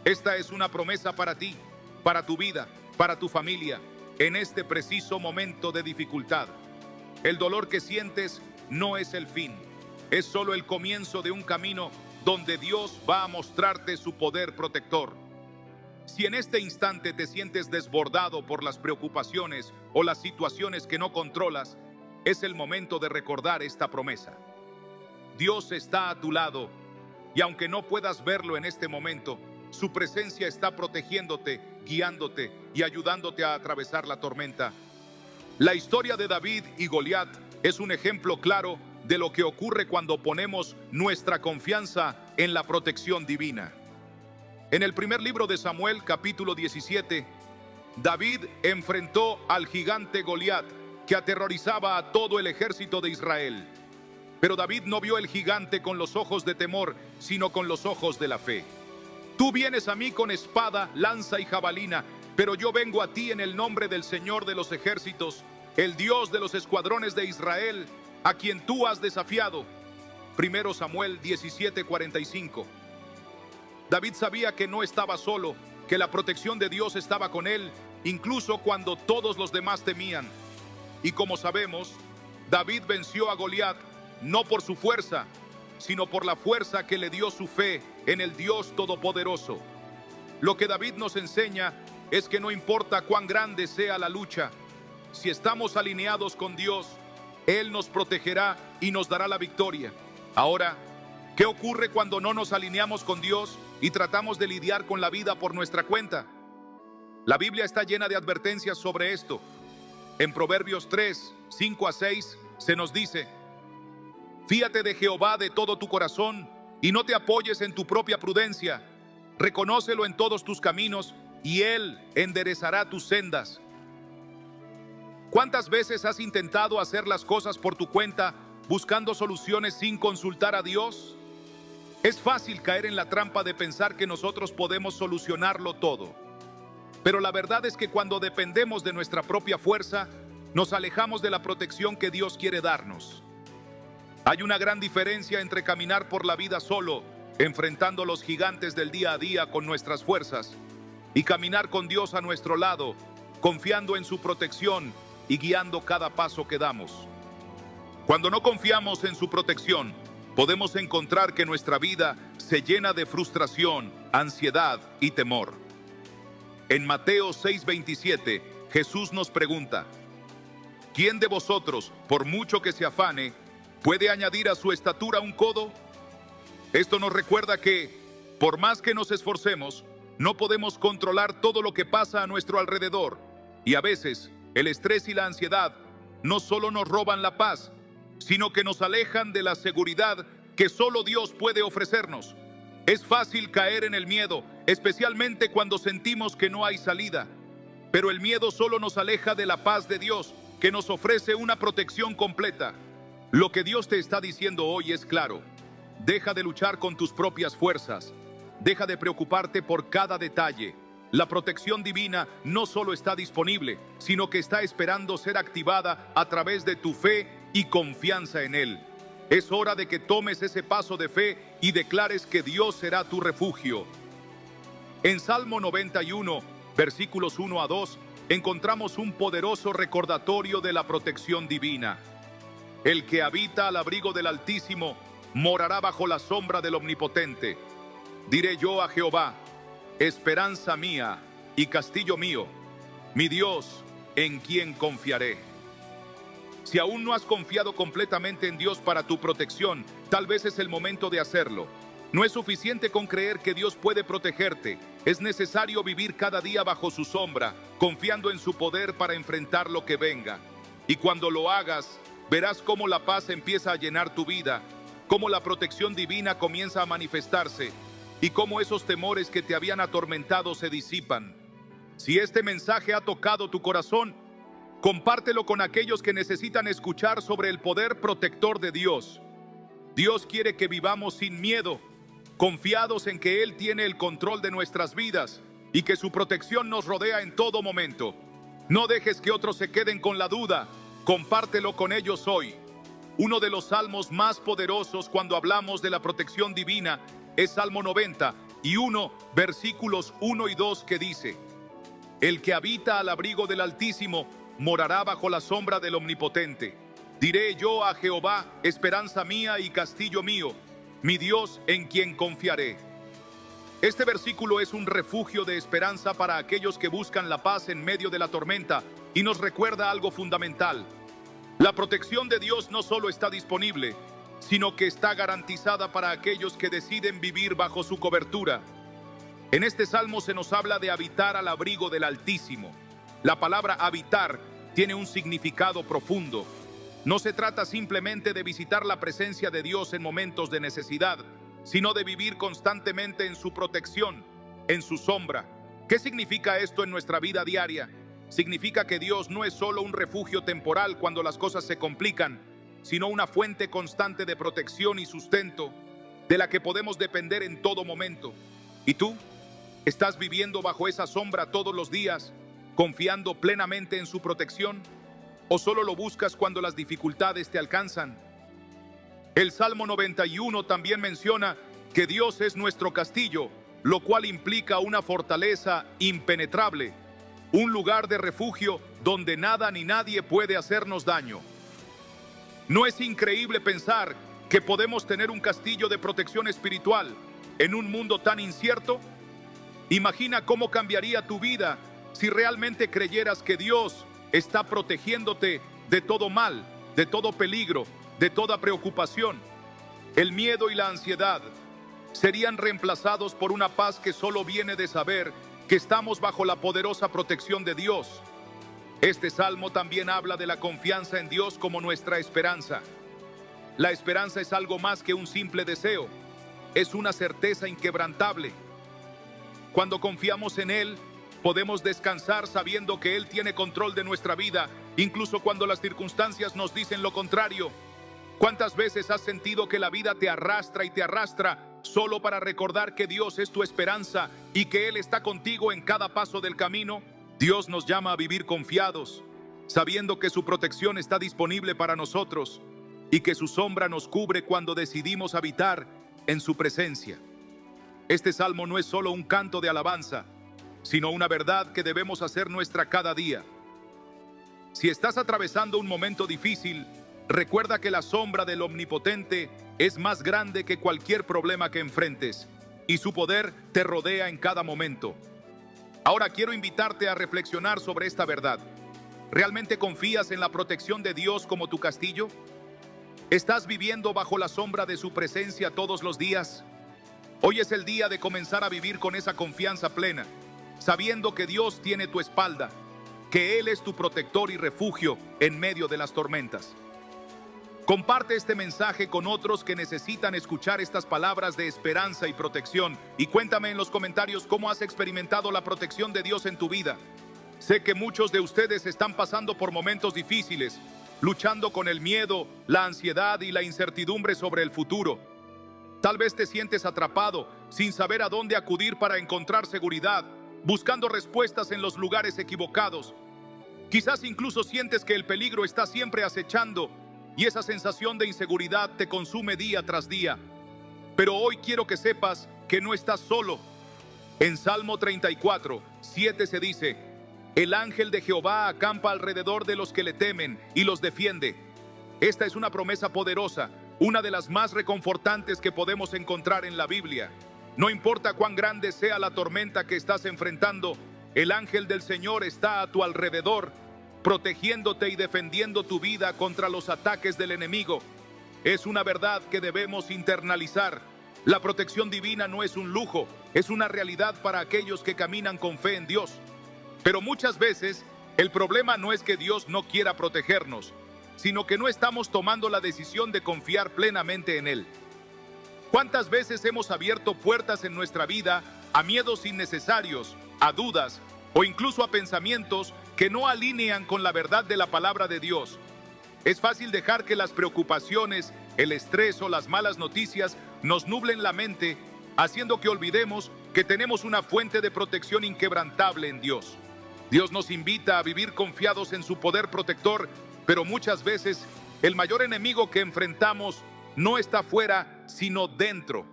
Esta es una promesa para ti, para tu vida, para tu familia, en este preciso momento de dificultad. El dolor que sientes no es el fin, es solo el comienzo de un camino donde Dios va a mostrarte su poder protector. Si en este instante te sientes desbordado por las preocupaciones o las situaciones que no controlas, es el momento de recordar esta promesa. Dios está a tu lado, y aunque no puedas verlo en este momento, su presencia está protegiéndote, guiándote y ayudándote a atravesar la tormenta. La historia de David y Goliat es un ejemplo claro de lo que ocurre cuando ponemos nuestra confianza en la protección divina. En el primer libro de Samuel, capítulo 17, David enfrentó al gigante Goliat, que aterrorizaba a todo el ejército de Israel. Pero David no vio el gigante con los ojos de temor, sino con los ojos de la fe. Tú vienes a mí con espada, lanza y jabalina, pero yo vengo a ti en el nombre del Señor de los ejércitos, el Dios de los escuadrones de Israel, a quien tú has desafiado. Primero Samuel 17:45. David sabía que no estaba solo, que la protección de Dios estaba con él, incluso cuando todos los demás temían. Y como sabemos, David venció a Goliat no por su fuerza, sino por la fuerza que le dio su fe en el Dios Todopoderoso. Lo que David nos enseña es que no importa cuán grande sea la lucha, si estamos alineados con Dios, Él nos protegerá y nos dará la victoria. Ahora, ¿qué ocurre cuando no nos alineamos con Dios y tratamos de lidiar con la vida por nuestra cuenta? La Biblia está llena de advertencias sobre esto. En Proverbios 3, 5 a 6 se nos dice: fíate de Jehová de todo tu corazón y no te apoyes en tu propia prudencia. Reconócelo en todos tus caminos y Él enderezará tus sendas. ¿Cuántas veces has intentado hacer las cosas por tu cuenta, buscando soluciones sin consultar a Dios? Es fácil caer en la trampa de pensar que nosotros podemos solucionarlo todo. Pero la verdad es que cuando dependemos de nuestra propia fuerza, nos alejamos de la protección que Dios quiere darnos. Hay una gran diferencia entre caminar por la vida solo, enfrentando los gigantes del día a día con nuestras fuerzas, y caminar con Dios a nuestro lado, confiando en su protección y guiando cada paso que damos. Cuando no confiamos en su protección, podemos encontrar que nuestra vida se llena de frustración, ansiedad y temor. En Mateo 6:27, Jesús nos pregunta: ¿quién de vosotros, por mucho que se afane, puede añadir a su estatura un codo? Esto nos recuerda que, por más que nos esforcemos, no podemos controlar todo lo que pasa a nuestro alrededor. Y a veces, el estrés y la ansiedad no solo nos roban la paz, sino que nos alejan de la seguridad que solo Dios puede ofrecernos. Es fácil caer en el miedo, especialmente cuando sentimos que no hay salida. Pero el miedo solo nos aleja de la paz de Dios, que nos ofrece una protección completa. Lo que Dios te está diciendo hoy es claro: deja de luchar con tus propias fuerzas. Deja de preocuparte por cada detalle. La protección divina no solo está disponible, sino que está esperando ser activada a través de tu fe y confianza en Él. Es hora de que tomes ese paso de fe y declares que Dios será tu refugio. En Salmo 91, versículos 1 a 2, encontramos un poderoso recordatorio de la protección divina. El que habita al abrigo del Altísimo morará bajo la sombra del Omnipotente. Diré yo a Jehová: esperanza mía y castillo mío, mi Dios, en quien confiaré. Si aún no has confiado completamente en Dios para tu protección, tal vez es el momento de hacerlo. No es suficiente con creer que Dios puede protegerte. Es necesario vivir cada día bajo su sombra, confiando en su poder para enfrentar lo que venga. Y cuando lo hagas, verás cómo la paz empieza a llenar tu vida, cómo la protección divina comienza a manifestarse y cómo esos temores que te habían atormentado se disipan. Si este mensaje ha tocado tu corazón, compártelo con aquellos que necesitan escuchar sobre el poder protector de Dios. Dios quiere que vivamos sin miedo, confiados en que Él tiene el control de nuestras vidas y que su protección nos rodea en todo momento. No dejes que otros se queden con la duda. Compártelo con ellos hoy. Uno de los salmos más poderosos cuando hablamos de la protección divina es Salmo 91, versículos 1 y 2, que dice: el que habita al abrigo del Altísimo morará bajo la sombra del Omnipotente. Diré yo a Jehová: esperanza mía y castillo mío, mi Dios, en quien confiaré. Este versículo es un refugio de esperanza para aquellos que buscan la paz en medio de la tormenta y nos recuerda algo fundamental. La protección de Dios no solo está disponible, sino que está garantizada para aquellos que deciden vivir bajo su cobertura. En este salmo se nos habla de habitar al abrigo del Altísimo. La palabra habitar tiene un significado profundo. No se trata simplemente de visitar la presencia de Dios en momentos de necesidad, sino de vivir constantemente en su protección, en su sombra. ¿Qué significa esto en nuestra vida diaria? Significa que Dios no es solo un refugio temporal cuando las cosas se complican, sino una fuente constante de protección y sustento de la que podemos depender en todo momento. ¿Y tú? ¿Estás viviendo bajo esa sombra todos los días, confiando plenamente en su protección? ¿O solo lo buscas cuando las dificultades te alcanzan? El Salmo 91 también menciona que Dios es nuestro castillo, lo cual implica una fortaleza impenetrable, un lugar de refugio donde nada ni nadie puede hacernos daño. ¿No es increíble pensar que podemos tener un castillo de protección espiritual en un mundo tan incierto? Imagina cómo cambiaría tu vida si realmente creyeras que Dios está protegiéndote de todo mal, de todo peligro, de toda preocupación. El miedo y la ansiedad serían reemplazados por una paz que solo viene de saber que estamos bajo la poderosa protección de Dios. Este salmo también habla de la confianza en Dios como nuestra esperanza. La esperanza es algo más que un simple deseo, es una certeza inquebrantable. Cuando confiamos en Él, podemos descansar sabiendo que Él tiene control de nuestra vida, incluso cuando las circunstancias nos dicen lo contrario. ¿Cuántas veces has sentido que la vida te arrastra y te arrastra solo para recordar que Dios es tu esperanza y que Él está contigo en cada paso del camino? Dios nos llama a vivir confiados, sabiendo que su protección está disponible para nosotros y que su sombra nos cubre cuando decidimos habitar en su presencia. Este salmo no es solo un canto de alabanza, sino una verdad que debemos hacer nuestra cada día. Si estás atravesando un momento difícil, recuerda que la sombra del Omnipotente es más grande que cualquier problema que enfrentes, y su poder te rodea en cada momento. Ahora quiero invitarte a reflexionar sobre esta verdad. ¿Realmente confías en la protección de Dios como tu castillo? ¿Estás viviendo bajo la sombra de su presencia todos los días? Hoy es el día de comenzar a vivir con esa confianza plena, sabiendo que Dios tiene tu espalda, que Él es tu protector y refugio en medio de las tormentas. Comparte este mensaje con otros que necesitan escuchar estas palabras de esperanza y protección, y cuéntame en los comentarios cómo has experimentado la protección de Dios en tu vida. Sé que muchos de ustedes están pasando por momentos difíciles, luchando con el miedo, la ansiedad y la incertidumbre sobre el futuro. Tal vez te sientes atrapado, sin saber a dónde acudir para encontrar seguridad, buscando respuestas en los lugares equivocados. Quizás incluso sientes que el peligro está siempre acechando y esa sensación de inseguridad te consume día tras día. Pero hoy quiero que sepas que no estás solo. En Salmo 34, 7 se dice: el ángel de Jehová acampa alrededor de los que le temen y los defiende. Esta es una promesa poderosa, una de las más reconfortantes que podemos encontrar en la Biblia. No importa cuán grande sea la tormenta que estás enfrentando, el ángel del Señor está a tu alrededor, protegiéndote y defendiendo tu vida contra los ataques del enemigo. Es una verdad que debemos internalizar. La protección divina no es un lujo, es una realidad para aquellos que caminan con fe en Dios. Pero muchas veces el problema no es que Dios no quiera protegernos, sino que no estamos tomando la decisión de confiar plenamente en Él. ¿Cuántas veces hemos abierto puertas en nuestra vida a miedos innecesarios, a dudas o incluso a pensamientos que no alinean con la verdad de la palabra de Dios? Es fácil dejar que las preocupaciones, el estrés o las malas noticias nos nublen la mente, haciendo que olvidemos que tenemos una fuente de protección inquebrantable en Dios. Dios nos invita a vivir confiados en su poder protector, pero muchas veces el mayor enemigo que enfrentamos no está fuera, sino dentro.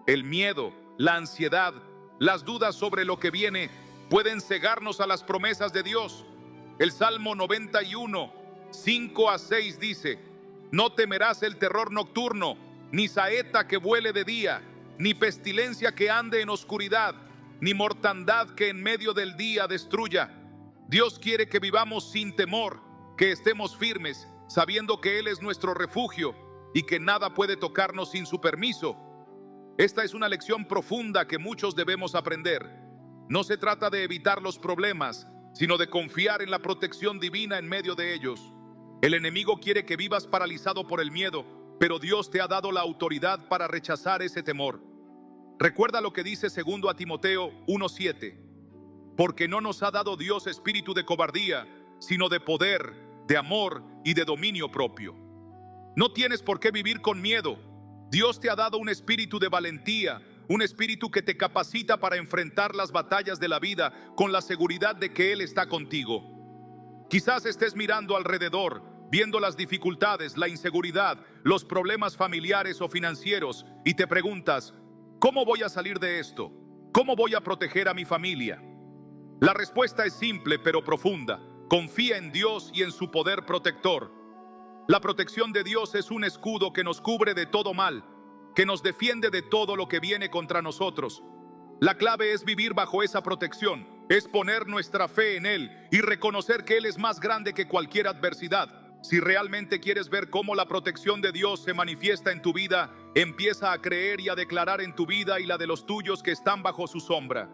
El miedo, la ansiedad, las dudas sobre lo que viene pueden cegarnos a las promesas de Dios. El Salmo 91, 5 a 6 dice: no temerás el terror nocturno, ni saeta que vuele de día, ni pestilencia que ande en oscuridad, ni mortandad que en medio del día destruya. Dios quiere que vivamos sin temor, que estemos firmes, sabiendo que Él es nuestro refugio y que nada puede tocarnos sin su permiso. Esta es una lección profunda que muchos debemos aprender. No se trata de evitar los problemas, sino de confiar en la protección divina en medio de ellos. El enemigo quiere que vivas paralizado por el miedo, pero Dios te ha dado la autoridad para rechazar ese temor. Recuerda lo que dice 2 Timoteo 1:7. Porque no nos ha dado Dios espíritu de cobardía, sino de poder, de amor y de dominio propio. No tienes por qué vivir con miedo. Dios te ha dado un espíritu de valentía, un espíritu que te capacita para enfrentar las batallas de la vida con la seguridad de que Él está contigo. Quizás estés mirando alrededor, viendo las dificultades, la inseguridad, los problemas familiares o financieros y te preguntas, ¿cómo voy a salir de esto? ¿Cómo voy a proteger a mi familia? La respuesta es simple pero profunda. Confía en Dios y en su poder protector. La protección de Dios es un escudo que nos cubre de todo mal, que nos defiende de todo lo que viene contra nosotros. La clave es vivir bajo esa protección, es poner nuestra fe en Él y reconocer que Él es más grande que cualquier adversidad. Si realmente quieres ver cómo la protección de Dios se manifiesta en tu vida, empieza a creer y a declarar en tu vida y la de los tuyos que están bajo su sombra.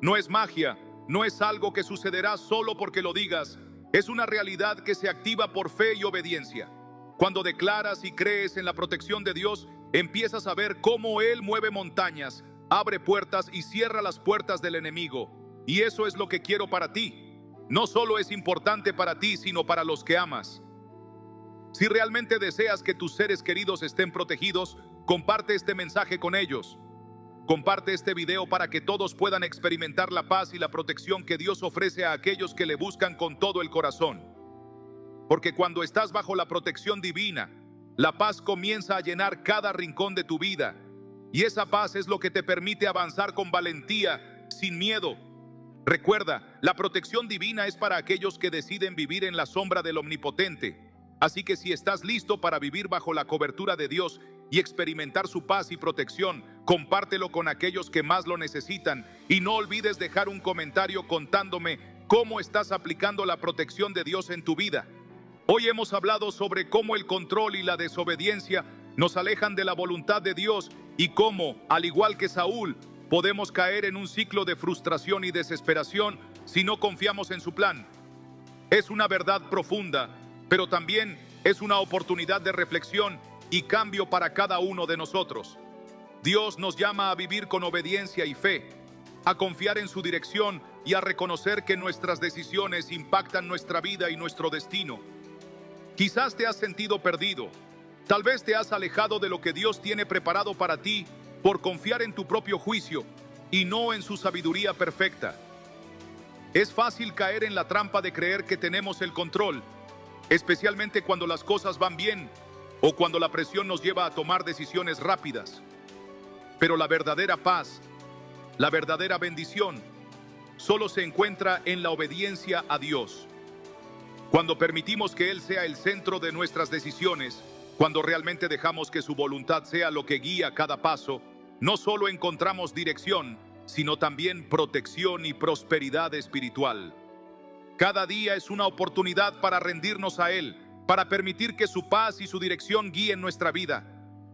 No es magia, no es algo que sucederá solo porque lo digas, es una realidad que se activa por fe y obediencia. Cuando declaras y crees en la protección de Dios, empiezas a ver cómo Él mueve montañas, abre puertas y cierra las puertas del enemigo. Y eso es lo que quiero para ti. No solo es importante para ti, sino para los que amas. Si realmente deseas que tus seres queridos estén protegidos, comparte este mensaje con ellos. Comparte este video para que todos puedan experimentar la paz y la protección que Dios ofrece a aquellos que le buscan con todo el corazón. Porque cuando estás bajo la protección divina, la paz comienza a llenar cada rincón de tu vida. Y esa paz es lo que te permite avanzar con valentía, sin miedo. Recuerda, la protección divina es para aquellos que deciden vivir en la sombra del Omnipotente. Así que si estás listo para vivir bajo la cobertura de Dios y experimentar su paz y protección, compártelo con aquellos que más lo necesitan y no olvides dejar un comentario contándome cómo estás aplicando la protección de Dios en tu vida. Hoy hemos hablado sobre cómo el control y la desobediencia nos alejan de la voluntad de Dios y cómo, al igual que Saúl, podemos caer en un ciclo de frustración y desesperación si no confiamos en su plan. Es una verdad profunda, pero también es una oportunidad de reflexión y cambio para cada uno de nosotros. Dios nos llama a vivir con obediencia y fe, a confiar en su dirección y a reconocer que nuestras decisiones impactan nuestra vida y nuestro destino. Quizás te has sentido perdido, tal vez te has alejado de lo que Dios tiene preparado para ti por confiar en tu propio juicio y no en su sabiduría perfecta. Es fácil caer en la trampa de creer que tenemos el control, especialmente cuando las cosas van bien o cuando la presión nos lleva a tomar decisiones rápidas. Pero la verdadera paz, la verdadera bendición, solo se encuentra en la obediencia a Dios. Cuando permitimos que Él sea el centro de nuestras decisiones, cuando realmente dejamos que su voluntad sea lo que guía cada paso, no solo encontramos dirección, sino también protección y prosperidad espiritual. Cada día es una oportunidad para rendirnos a Él, para permitir que su paz y su dirección guíen nuestra vida.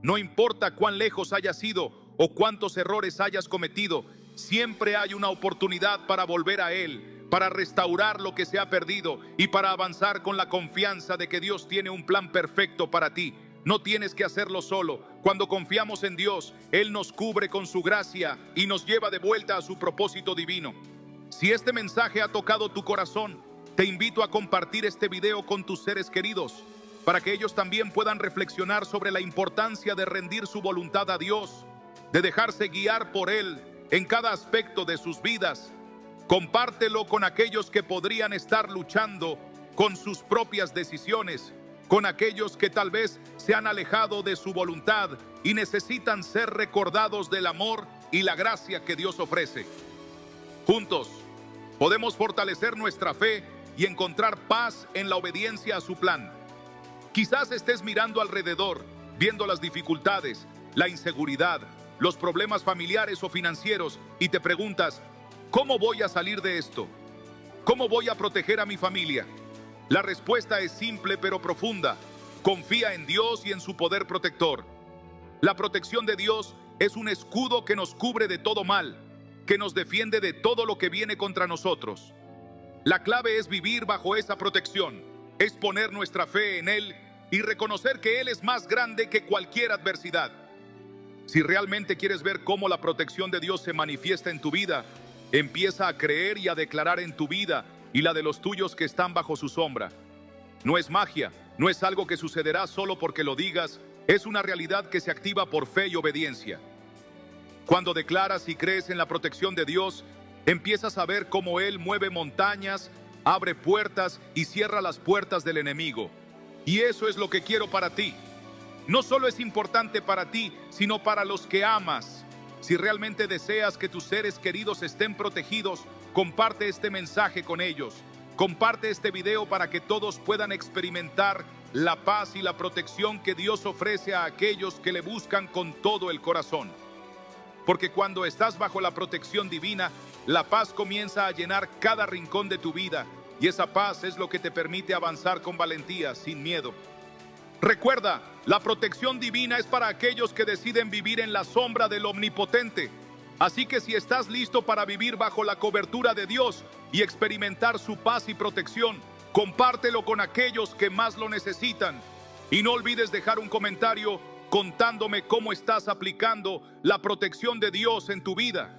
No importa cuán lejos hayas ido o cuántos errores hayas cometido, siempre hay una oportunidad para volver a Él, para restaurar lo que se ha perdido y para avanzar con la confianza de que Dios tiene un plan perfecto para ti. No tienes que hacerlo solo. Cuando confiamos en Dios, Él nos cubre con su gracia y nos lleva de vuelta a su propósito divino. Si este mensaje ha tocado tu corazón, te invito a compartir este video con tus seres queridos, para que ellos también puedan reflexionar sobre la importancia de rendir su voluntad a Dios, de dejarse guiar por Él en cada aspecto de sus vidas. Compártelo con aquellos que podrían estar luchando con sus propias decisiones, con aquellos que tal vez se han alejado de su voluntad y necesitan ser recordados del amor y la gracia que Dios ofrece. Juntos podemos fortalecer nuestra fe y encontrar paz en la obediencia a su plan. Quizás estés mirando alrededor, viendo las dificultades, la inseguridad, los problemas familiares o financieros y te preguntas, ¿cómo voy a salir de esto? ¿Cómo voy a proteger a mi familia? La respuesta es simple pero profunda. Confía en Dios y en su poder protector. La protección de Dios es un escudo que nos cubre de todo mal, que nos defiende de todo lo que viene contra nosotros. La clave es vivir bajo esa protección, es poner nuestra fe en Él y reconocer que Él es más grande que cualquier adversidad. Si realmente quieres ver cómo la protección de Dios se manifiesta en tu vida, empieza a creer y a declarar en tu vida y la de los tuyos que están bajo su sombra. No es magia, no es algo que sucederá solo porque lo digas, es una realidad que se activa por fe y obediencia. Cuando declaras y crees en la protección de Dios, empiezas a ver cómo Él mueve montañas, abre puertas y cierra las puertas del enemigo. Y eso es lo que quiero para ti. No solo es importante para ti, sino para los que amas. Si realmente deseas que tus seres queridos estén protegidos, comparte este mensaje con ellos. Comparte este video para que todos puedan experimentar la paz y la protección que Dios ofrece a aquellos que le buscan con todo el corazón. Porque cuando estás bajo la protección divina, la paz comienza a llenar cada rincón de tu vida, y esa paz es lo que te permite avanzar con valentía, sin miedo. Recuerda, la protección divina es para aquellos que deciden vivir en la sombra del Omnipotente. Así que si estás listo para vivir bajo la cobertura de Dios y experimentar su paz y protección, compártelo con aquellos que más lo necesitan. Y no olvides dejar un comentario contándome cómo estás aplicando la protección de Dios en tu vida.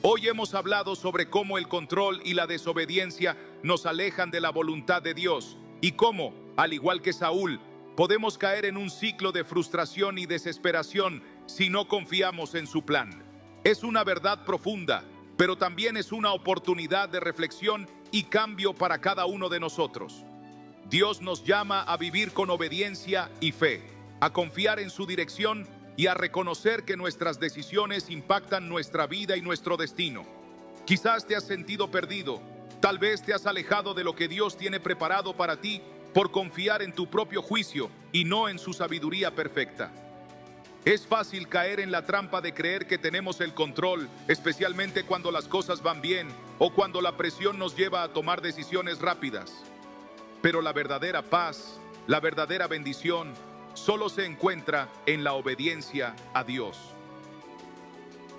Hoy hemos hablado sobre cómo el control y la desobediencia nos alejan de la voluntad de Dios y cómo, al igual que Saúl, podemos caer en un ciclo de frustración y desesperación si no confiamos en su plan. Es una verdad profunda, pero también es una oportunidad de reflexión y cambio para cada uno de nosotros. Dios nos llama a vivir con obediencia y fe, a confiar en su dirección y a reconocer que nuestras decisiones impactan nuestra vida y nuestro destino. Quizás te has sentido perdido, tal vez te has alejado de lo que Dios tiene preparado para ti por confiar en tu propio juicio y no en su sabiduría perfecta. Es fácil caer en la trampa de creer que tenemos el control, especialmente cuando las cosas van bien o cuando la presión nos lleva a tomar decisiones rápidas. Pero la verdadera paz, la verdadera bendición, solo se encuentra en la obediencia a Dios.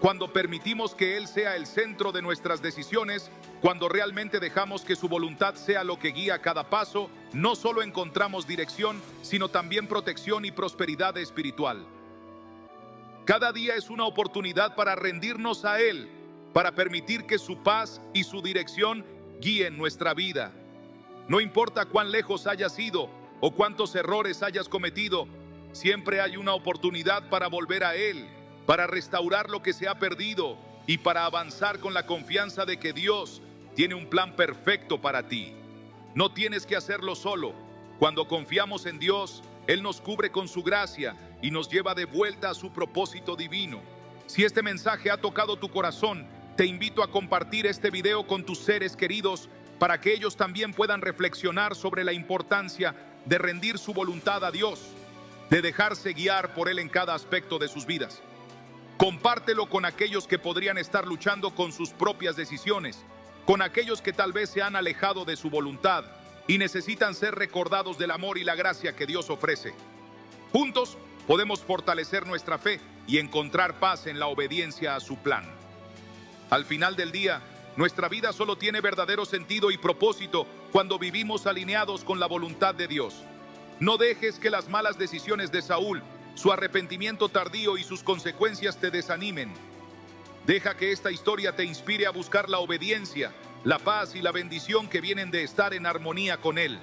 Cuando permitimos que Él sea el centro de nuestras decisiones, cuando realmente dejamos que su voluntad sea lo que guía cada paso, no solo encontramos dirección, sino también protección y prosperidad espiritual. Cada día es una oportunidad para rendirnos a Él, para permitir que su paz y su dirección guíen nuestra vida. No importa cuán lejos hayas ido o cuántos errores hayas cometido, siempre hay una oportunidad para volver a Él, para restaurar lo que se ha perdido y para avanzar con la confianza de que Dios tiene un plan perfecto para ti. No tienes que hacerlo solo. Cuando confiamos en Dios, Él nos cubre con su gracia y nos lleva de vuelta a su propósito divino. Si este mensaje ha tocado tu corazón, te invito a compartir este video con tus seres queridos para que ellos también puedan reflexionar sobre la importancia de rendir su voluntad a Dios, de dejarse guiar por Él en cada aspecto de sus vidas. Compártelo con aquellos que podrían estar luchando con sus propias decisiones, con aquellos que tal vez se han alejado de su voluntad y necesitan ser recordados del amor y la gracia que Dios ofrece. Juntos podemos fortalecer nuestra fe y encontrar paz en la obediencia a su plan. Al final del día, nuestra vida solo tiene verdadero sentido y propósito cuando vivimos alineados con la voluntad de Dios. No dejes que las malas decisiones de Saúl, su arrepentimiento tardío y sus consecuencias te desanimen. Deja que esta historia te inspire a buscar la obediencia, la paz y la bendición que vienen de estar en armonía con Él.